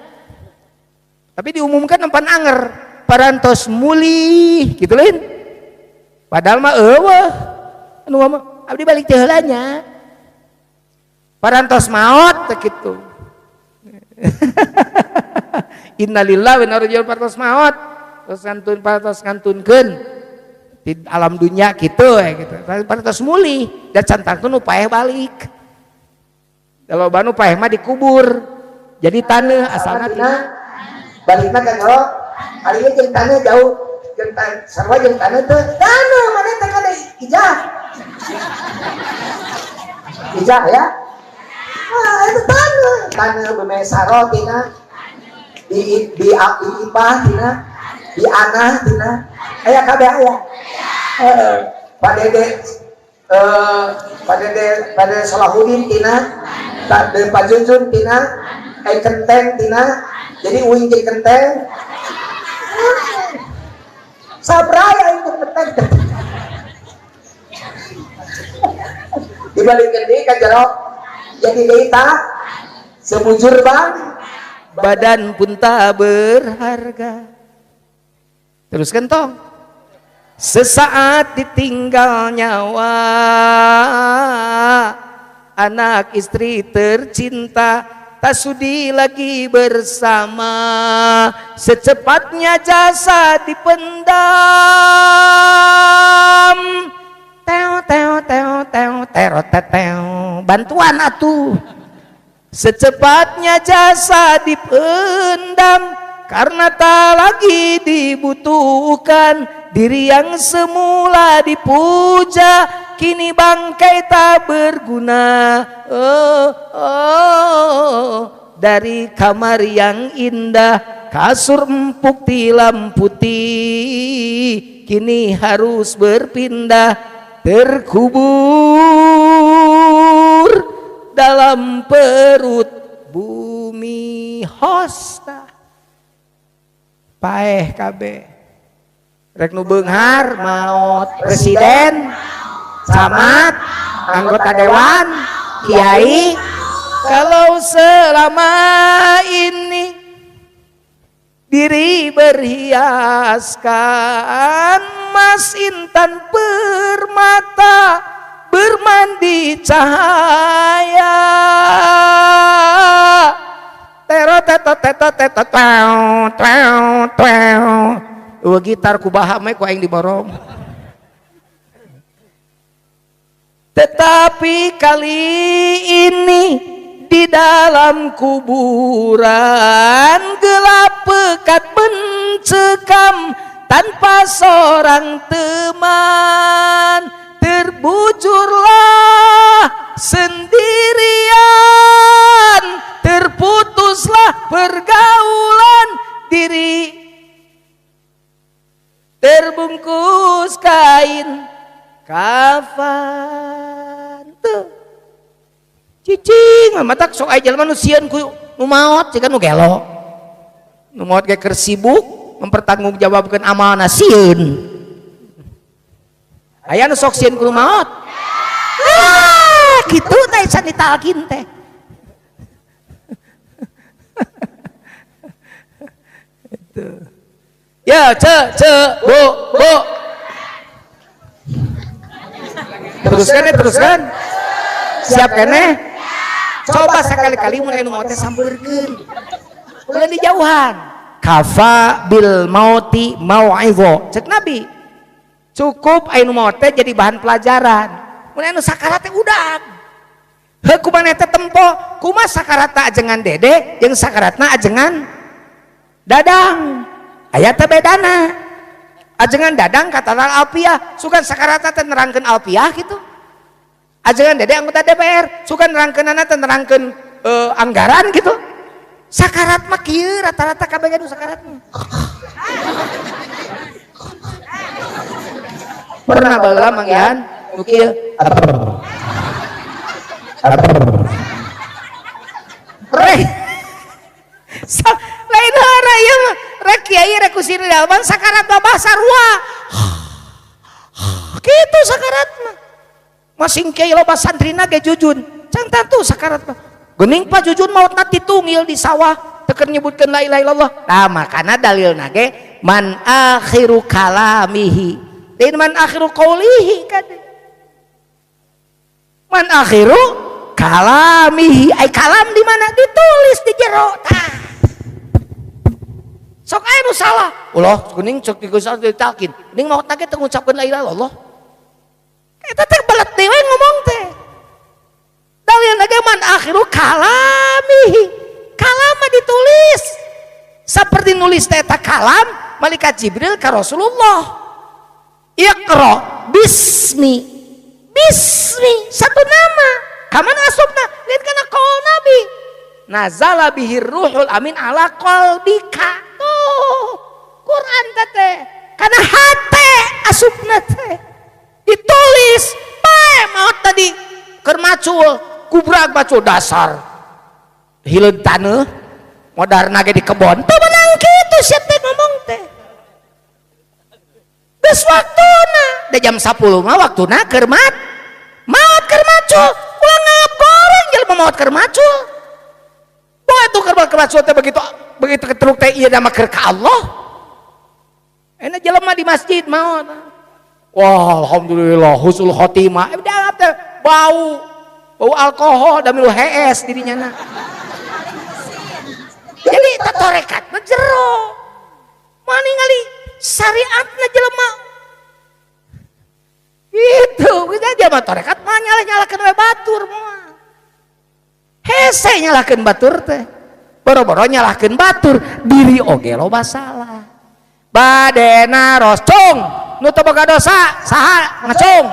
Tapi diumumkan empan anger. Parantos mulih gitu lain. Padahal mah eueuh anu ngomong abdi balik teh heula nya. Parantos maot teh kitu. Innalillahi wa inna ilaihi raji'un parantos maot. Terus parantos ngantunkeun di alam dunia kitu gitu. Parantos mulih dan cantang nu paeh balik. Kalau banu paeh mah dikubur. Jadi taneuh asalna tina balikna kan oh hari ini jeung taneuh jauh jeung sarua jeung taneuh teh taneuh mana teh kada ijah ya itu taneuh bemesaro tina di ipah tina di anah tina aya kabeh aya pada Salahuddin tina dan Pak Junjun tina kenteng tina jadi uing jadi kenteng sabraya itu kenteng dibalikin di kajaro jadi deita semujur bang badan pun tak berharga. Terus kentong sesaat ditinggal nyawa anak istri tercinta tak sudi lagi bersama, secepatnya jasa dipendam. Bantuan atuh. Secepatnya jasa dipendam karena tak lagi dibutuhkan. Diri yang semula dipuja kini bangkai tak berguna. Dari kamar yang indah kasur empuk tilam putih kini harus berpindah terkubur dalam perut bumi hosta. Paeh kabeh rek nu beunghar maot presiden, camat, anggota dewan, kiai. Kalau selama ini diri berhiaskan emas intan permata bermandi cahaya. Gitar kubaha mah ku aing diborong. Tetapi kali ini di dalam kuburan gelap pekat mencekam tanpa seorang teman, terbujurlah sendirian, terputuslah pergaulan diri, terbungkus kain kafan tuh cicing matak sok aya jelema nu sieun ku nu maot cikan nu gelo nu maot ge keur sibuk mempertanggungjawabkeun amalna sieun aya nu sok sieun ku nu maot kitu teh can ditalkin teh itu ya bu teruskan siap kene coba sekali-kali mulai nu maot teh sampeurkeun ulah di jauhan kafa bil mauti mau'izo cek nabi cukup anu maot teh jadi bahan pelajaran mulai anu sakarat teh udag heuh kumaha teh tempo kumaha sakarat ajengan dede jeung sakaratna ajengan dadang aya teh bedana ajengan dadang kata alfiah sugan sakarata teh nerangkeun alfiah gitu ajengan dede anggota DPR sugan nerangkeunana teh nerangkeun anggaran gitu sakarat mah kieu rata-rata kabeh nu sakarat pernah baheula manggihan nu kieu lain heura ieu mah rek kiai rek ku siri dalman sakarat babah sarua kitu sakarat mah masing kiai loba santrina ge jujun can tantu sakarat mah geuning pa jujun mautna ditungil di sawah teu keur nyebutkeun la ilaha illallah tah makana dalilna ge man akhiru kalamihi dan man akhiru qaulihi kade man akhiru kalamihi ay kalam di mana ditulis di jero tah sok aya nu salah ulah geuning sok digusar ditalkin geuning mautna ge teu ngucapkeun la ilaha illallah eta teh belet dewe ngomong teh dalilna ge man akhiru kalamihi kalam mah ditulis seperti nulis teh eta kalam malaikat Jibril ka Rasulullah Iqra bismi satu nama kaman asupna lihat kana qaul nabi nazala bihir ruhul amin ala qalbika tuh Quran teh kana hate asupna teh ditulis bae maot tadi keur macul kubrag macul dasar hileud taneuh modarna ge di kebon teu menang kitu sia teh ngomong teh geus waktuna da jam 10 mah waktuna keur maot keur macul ulah ngagoreng jelema maot keur macul boe tuh keur macul teh begitu keteluk teh ieu mah keur ka Allah enak jelema di masjid maot wah alhamdulillah husnul khotimah dianggap teh bau alkohol da milu hees dirinya na jadi tatorekat mah jero maningali syariatna jelema gitu kita dia mah torekat mah nyalakeun we batur moal hese nyalakeun batur teh boro-boro nyalakeun batur diri oge loba salah badena roscung nu teu boga dosa saha ngacung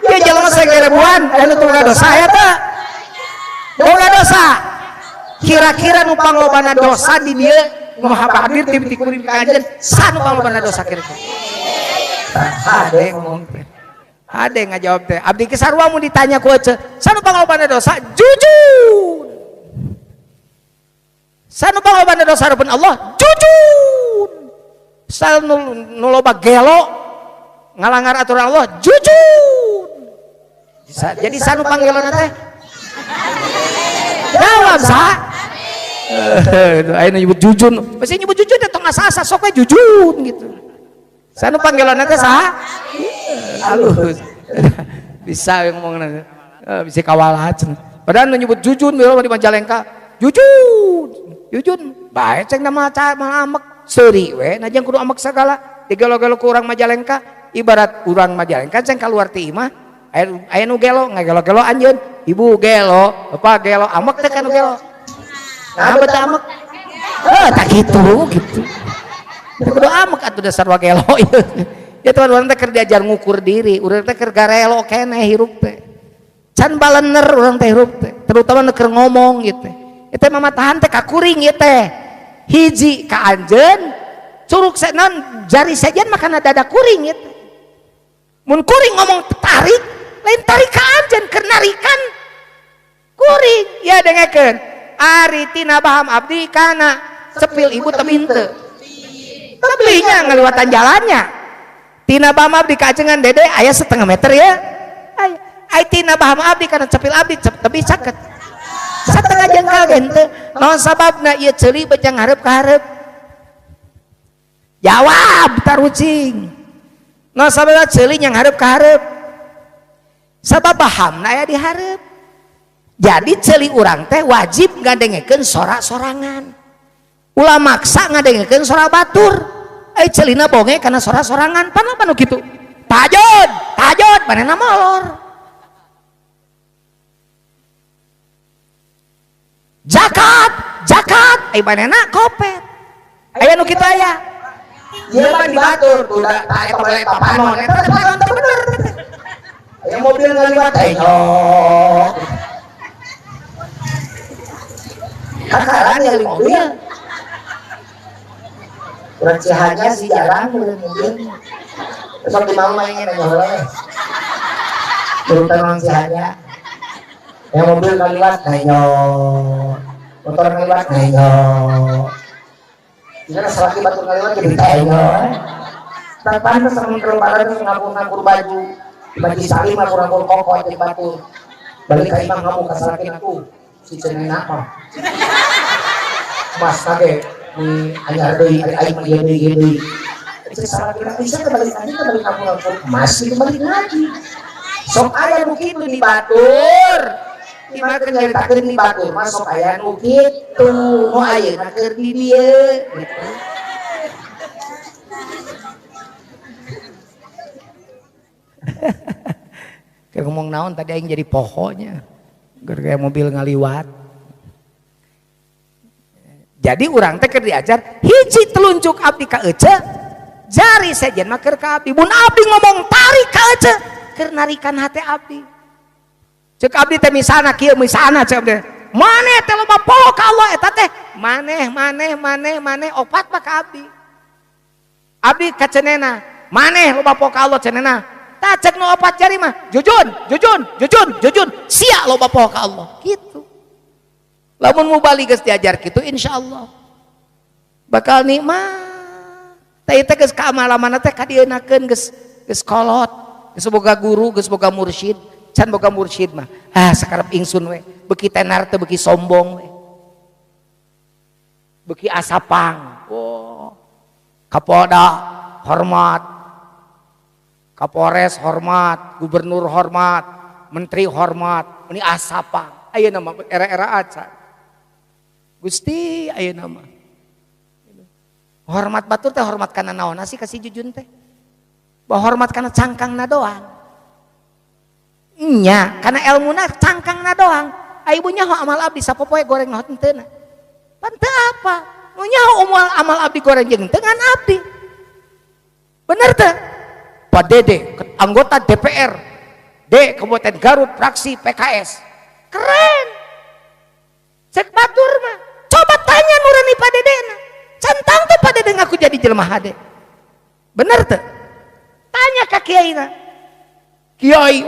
ieu jelema sageribuan anu teu boga dosa ya teh boga dosa kira-kira nu panglobana dosa di dieu moha hadir ti kuring kajian sanu panglobana dosa kira-kira ade ngomong teh ade ngajawab teh abdi ke sarua mun ditanya ku ece sanu panglobana dosa jujur sanu panglobana dosa hareupeun Allah jujur sanu nu loba gelo ngalanggar aturan Allah jujur jadi sanu panggelona teh jawab sa ayo nyebut jujun masih nyebut jujun teh tong asa-asa sok we jujun gitu sanu panggilanna teh saha halus bisa ngomongna bisa kawalat padahal nu nyebut jujun beulah di Majalengka jujun bae ceng nama amek seuri we najang kudu amek sagala digelo-gelo ku urang Majalengka ibarat urang Majalengka ceng kaluar ti imah aya nu gelo ngagelo-gelo anjeun ibu gelo bapak gelo amek teh kan gelo nah betul amek tak gitu kudu amek atuh dasar wa gelo ya teman-teman teh keur diajar ngukur diri urang teh keur garelo keneh hirup teh can balener urang teh hirup teh terutama keur ngomong gitu teh mamatahan teh kakuring ieu teh hiji ka anjeun curug senan jari sejen makana dada kuring ieu teh mun kuring ngomong tarik lain tarik ka anjeun keur narikan kuring ya dengekeun ari tina baham abdi kana cepil ibu tebin teu tebelinya ngaliwatan jalannya tina baham abdi ka ajengan dede aya setengah meter ya aya tina baham abdi kana cepil abdi tebi caket setengah jengkal gente naon sababna ieu ceuli bejang hareup ka hareup jawab tarucing naon sababna ceuli nyang hareup ka hareup sabab bahamna aya di hareup jadi ceuli urang teh wajib ngadengekeun sorak-sorangan ulah maksa ngadengekeun sora batur ai ceulina bonge kana sorak-sorangan panapa nu kitu tajud manehna molor zakat ai manehna kopet aya nu kitu aya ieu mah dibatur udah tak eta boleh papanon eta teh bener aya mobil ngaliwat ayo kakaran yang di mobil Urang Cihannya sih jarang meureun mobil. Sok di mama ingin nanya heula. Belum orang Cihannya. Yang mobil kaliwat nanya. Motor kaliwat nanya. Jika selagi batur kaliwat jadi nanya. Tak pantas sama terlebaran terus ngapur-ngapur baju. Baju salim ngapur-ngapur koko jadi batur. Balik ke imam kamu kasalakin aku. Si cenina mah. Mas kage di anyar deui ari aing mah ieu deui. Salah kira bisa kembali ngapur-ngapur. Masih kembali lagi. Sok aya nu kitu di batur. Di mana nyaritakeun di batur mah sok aya nu kitu. Nu ayeuna keur di dieu gitu. Kayak ngomong naon tadi aing jadi pohonya. Gara-gara mobil ngaliwat. Jadi urang teh keur diajar hiji telunjuk abdi ka ece, jari sejen mah keur ka abdi. Mun abdi ngomong tarik ka ece, keur narikan hate abdi. Ceuk abdi teh misalna kieu misalna ceuk abdi. Maneh teh loba poho ka Allah eta teh. Maneh opat mah ka abdi. Abdi ka cenena, maneh loba poho ka Allah cenena. Tah cek nu opat jari mah jujun sia loba poho ka Allah gitu. Lamun mau balik geus diajar gitu insyaallah bakal nikmat. Tah ieu teh geus kaamalamanna teh kadienakeun geus kolot, geus boga guru, geus boga mursyid. Can boga mursyid mah sakarep ingsun we, beuki tenar teh beuki sombong we. Beuki asapang. Oh. Kapolda hormat, Kapolres hormat, gubernur hormat, menteri hormat, ini asapang. Ayeuna mah era-era acan. Gusti ayeuna mah. Hormat batur teh hormat kana naon sih kasih jujun teh? Bah hormat kana cangkangna doang. Nya, kana elmuna cangkangna doang. Ai ibunya ho amal abdi sapopoe goreng naon henteu na. Pan teu apa? Nu nyaho amal abdi goreng jeung teu ngan abdi. Bener teu? Pak Dede, anggota DPR, D Kabupaten Garut, fraksi PKS, keren. Cek batur mah, coba tanya nurani Pak Dede na, cantang tuh Pak Dede ngaku jadi jelema hade, bener tuh? Tanya ke Kiai na, Kiai,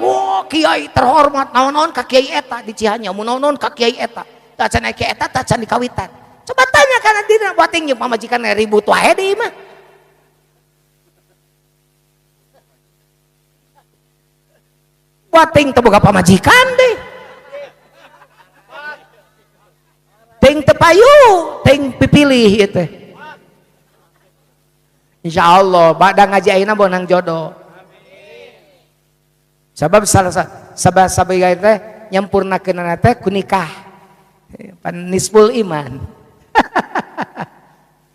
Kiai terhormat, naon-naon ke Kiai eta di Cihannya, naon-naon ke Kiai eta, tacan Kiai eta, tacan di Kawitan, coba tanya karena dina buating jeung pamajikan ribut wae deui mah. Ting teu boga pamajikan deh. Ting teu payu, ting pipilih ieu teh. Insyaallah bada ngaji ayeuna bonang jodoh. Sabab sabab teh nyampurnakeunana teh ku nikah. Pan nisful iman.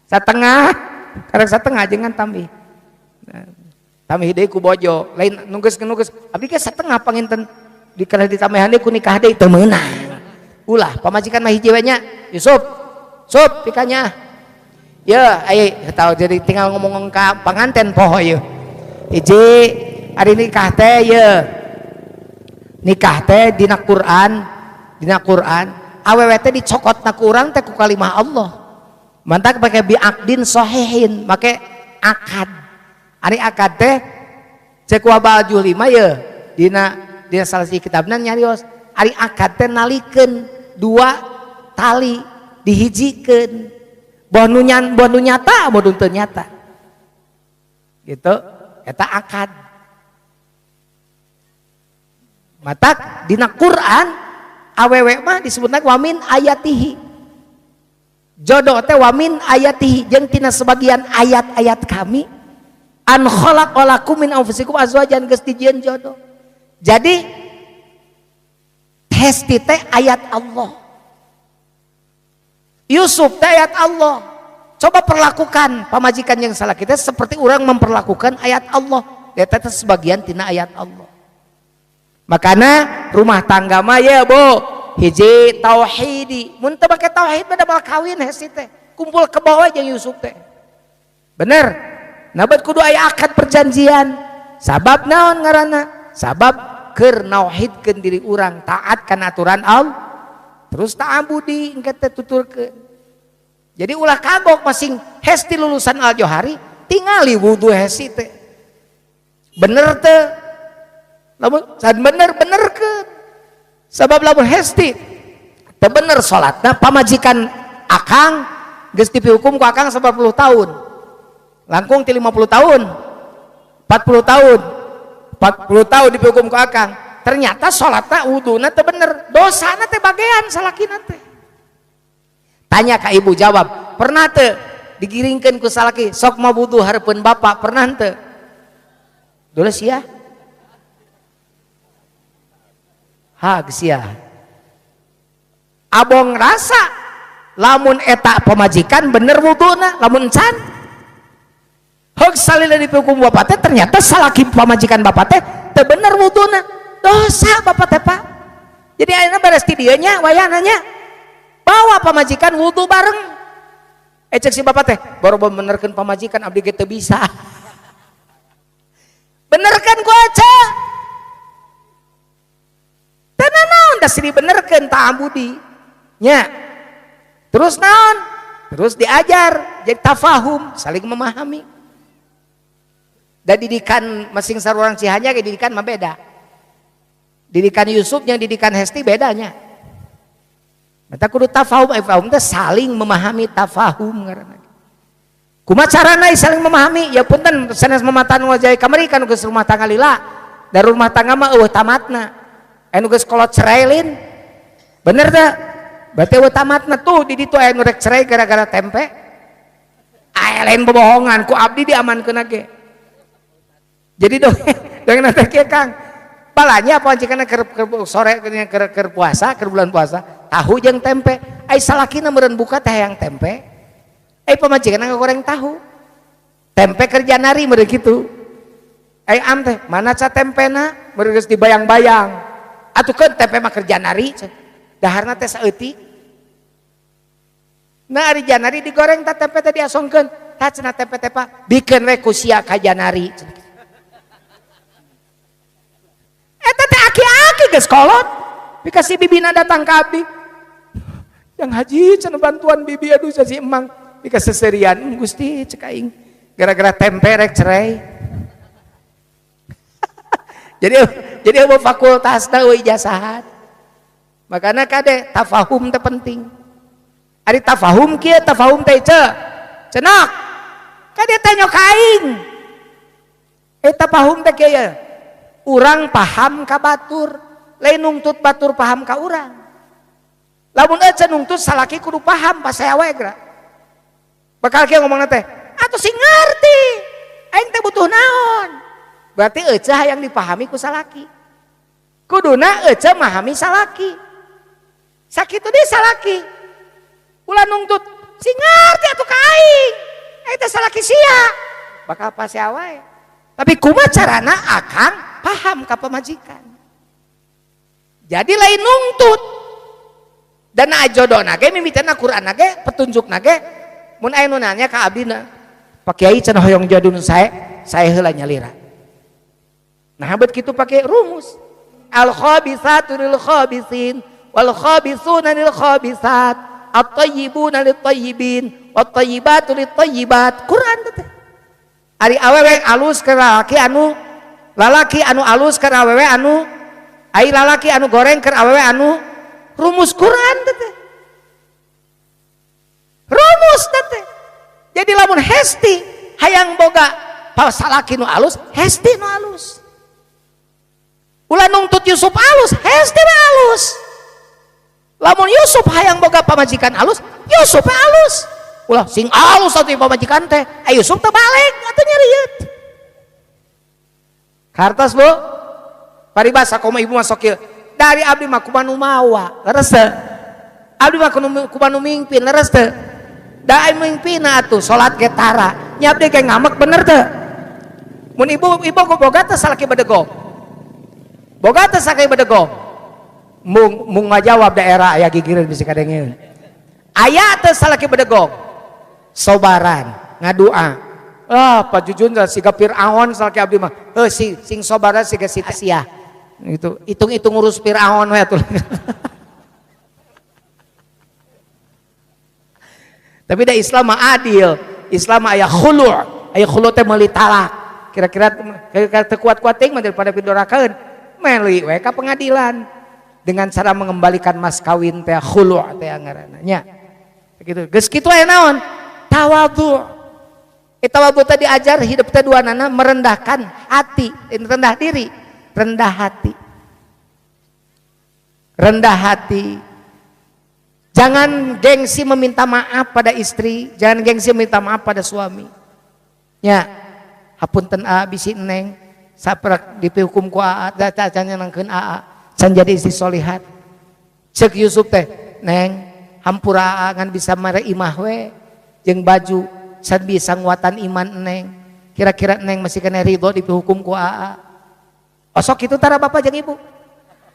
Satengah, karek satengah jangan tambih. Tamih deui ku bojo, lain nunggus abdi ge satengah panginten dikala ditamehan deui ku nikah deui teu meunang. Ulah pamajikan mah hiji we nya, Yusuf. Sup pikanya. Ya, ai tahu jadi tinggal ngomong ka panganten poho ieu. Hiji ari nikah teh ye. Nikah teh dina Quran, awewe teh dicokotna ku urang teh ku kalimah Allah. Mantak pake biaqdin sahihin, make akad. Ari akad teh cek wabal julima ye dina salah si kitabna nyarios ari akad teh nalikeun dua tali dihijikeun boh nu nyata boh nu teu nyata gitu eta akad. Matak dina Quran awewe mah disebutna wamin ayatihi, jodoh teh wamin ayatihi jeung tina sebagian ayat-ayat kami an khalaqalakum min anfusikum azwajan geus dijieun jodoh. Jadi hesti teh ayat Allah, Yusuf teh ayat Allah. Coba perlakukan pamajikan yang salah kita seperti orang memperlakukan ayat Allah. Eta teh sebagian tina ayat Allah. Makana rumah tangga mah ya bo hiji tauhidi. Mun teu make tauhid mah da bal kawin hesti teh. Kumpul ke bawah jeung Yusuf teh. Bener? Nabat kudu aya akad perjanjian. Sabab naon ngaranna? Sabab keur nauhidkeun diri urang taat kana aturan Allah. Terus ta'abudi engke teh tuturkeun. Jadi ulah kagok masing hesti lulusan Al Johari tingali wudu hesti teh bener teh lamun sad bener ke sabab lamun hesti teh bener salatna pamajikan akang geus dihukum ku akang 40 tahun langkung ti 50 tahun 40 tahun 40 tahun dihukum ku akang ternyata salatna wuduna teh bener dosana teh bagean salakina teh. Tanya ka ibu jawab pernah teu digiringkeun ku salaki sok mau wudu hareupeun bapak pernah teu dulu sia geus sia abong rasa lamun eta pamajikan bener wuduna lamun can heug salila dihukum bapak teh ternyata salaki pamajikan bapak teh teu bener wuduna dosa bapak teh Pak. Jadi ayeuna beres ti dieu nya wayananya bawa pamajikan wudu bareng cek si bapak teh baru benerkeun pamajikan abdi ge teu bisa benerkeun ku aca teu naon da siri benerkeun ta'abudi nya terus naon terus diajar jadi tafahum saling memahami da didikan masing sarurang Cihanya ge didikan mah beda didikan Yusuf yang didikan Hesti bedanya. Mata kudu tafahum teh saling memahami tafahum ngaranna. Kumaha carana saling memahami? Ya punten sanes mamatan wajah kamari kan geus rumah tangga lila. Da rumah tangga mah eueuh tamatna. Anu geus kolot cerailin. Bener teh? Berarti eueuh tamatna tuh di ditu aya nu rek cerai gara-gara tempe. Aya lain bobohongan ku abdi diamankeun ge. Jadi dongeng teh kieu Kang. Balanya apa jikana keur sore keur puasa, keur bulan puasa, tahu jeung tempe. Ai salakina meureun buka teh hayang tempe. Ai pamajikanna ngagoreng tahu. Tempe kerja nari meureun kitu. Ai am teh, mana ca tempena? Meureun geus dibayang-bayang. Atukeun tempe mah kerja nari. Daharna teh saeutik. Nah ari janari digoreng teh tempe teh diasongkeun. Tah cenah tempe teh Pak, bikeun we ku sia ka janari. Eta teh aki-aki geus kolot dikasih bibina datang ke abdi yang haji cenah bantuan bibi aduh si emang dikasih serian Gusti cek aing gara-gara tempe rek cerai jadi mau fakultasna euy ijazahat makana kade tafahum teh penting ari tafahum kieu tafahum teh cenah kade teh nyok aing tafahum teh kieu urang paham ka batur lain nungtut batur paham ka urang lamun aja nungtut salaki kudu paham pas saya we geura bakal kieu ngomongna teh atuh sing ngarti aing teh butuh naon berarti eueuh hayang dipahami ku salaki kuduna eueuh memahami salaki sakitu deui salaki ulah nungtut sing ngarti atuh ka aing teh salaki sia bakal pas saya we tapi kumaha carana akang paham ka pamajikan jadi lain nungtut dan ajodona ge mimitenna Quran ge petunjukna ge mun aya nu nanya ka abdina Pak Kiai cenah hoyong jadun saya heula nyalira nah bet kitu pake rumus al khabisatu lil khabisin wal khabisuna lil khabisat at-tayyibuna lit tayyibin wat tayyibatu lit tayyibat Quran teh ari awewe alus ke lalaki anu alus keur awewe anu ai lalaki anu goreng keur awewe anu rumus Quran teh rumus teh jadi lamun hesti hayang boga pasalaki nu alus hesti nu alus ulah nungtut Yusuf alus hesti nu alus lamun Yusuf hayang boga pamajikan alus Yusuf alus ulah sing alus atuh pamajikan teh Yusuf teh balik atuh nyariut kartos Bu paribasa koma ibu masuk kieu dari abdi mah kumanu mawa leres teu abdi mah kumanu mingpin leres teu da mingpina atuh salat ge tara nya abdi ge ngamek bener teu mun ibu boga teh salaki bedego boga teh salaki bedego mung ngajawab daerah aya gigireun bisi kadengeun aya teh salaki bedego sobaran ngadua Pak Jujun siga Fir'aun salaki abdi mah sing sobara siga Siti Aisyah itu hitung urus Fir'aun we atuh Tapi da Islam mah adil. Islam aya khulu'. Aya khulu' teh meuli talak. Kira-kira teu kuat-kuat teuing mah daripada pidorakaeun. Meuli we ka pengadilan dengan cara mengembalikan mas kawin teh khulu' teh ngaranna nya. Begitu. Geus kitu aya naon? Tawadhu. Tawadhu teh diajar hidup teh duanana merendahkan hati, rendah diri, rendah hati. Rendah hati. Jangan gengsi meminta maaf pada istri, jangan gengsi meminta maaf pada suami. Ya, hapunten bisi neng, saprak dipihukum ku aa, cacanya nangkeun aa, can jadi istri solihat. Cek Yusuf teh, neng, hampura aa ngan bisa mere imah we, jeung baju, can bisa nguatan iman neng. Kira-kira neng masih kena ridho dipihukum ku aa. Osok itu tara bapak jeung ibu.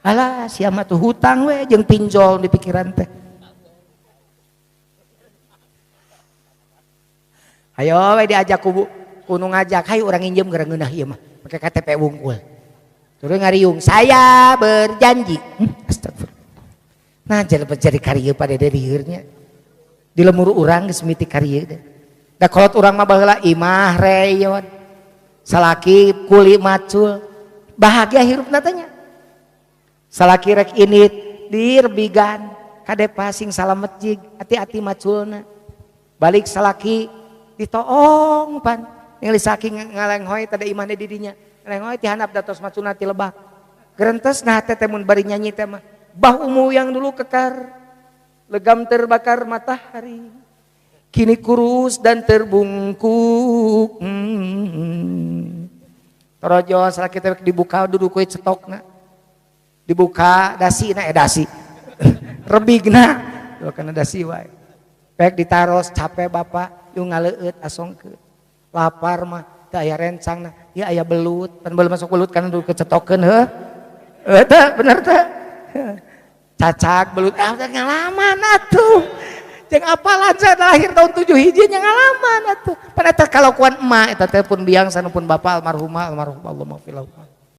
Alah, sia mah tuh hutang we jeung pinjol di pikiran teh. Ayo we diajak kudu ngajak, hayu urang injem gara ngeunah ieu mah. Make KTP wungkul. Terus ngariung, saya berjanji. Astagfirullah. Nah, jadi karya pada dari hirnya. Di lemur urang geus miti karya teh. Da kolot urang mah baheula imah reyon. Salaki kuli macul. Bahagia hirupna teh nya. Salaki rek init dir bigan kade pasing salamet jig hati-hati maculna. Balik salaki ditoong pan ningali saking ngalenghoy tada imahna di dinya ngalenghoy ti handap datos macuna ti lebak gerentesna teh mun bari nyanyi teh mah bah umu yang dulu kekar legam terbakar matahari kini kurus dan terbungkuk torojo salaki teh dibuka dudu ku cetokna dibuka dasina dasi rebigna kana dasi wae pek ditaros capek bapak yung ngaleueut asongkeun lapar mah teu aya rencangna ya aya belut pan beul masuk belut kana dulu kecetokeun heuh teh bener teh cacak belut ngalaman atuh jeung apalan saya lahir tahun 7 hiji nya ngalaman atuh pan eta kalakuan emak eta teh pun biang sanupun bapa almarhum Allah maghfirlahu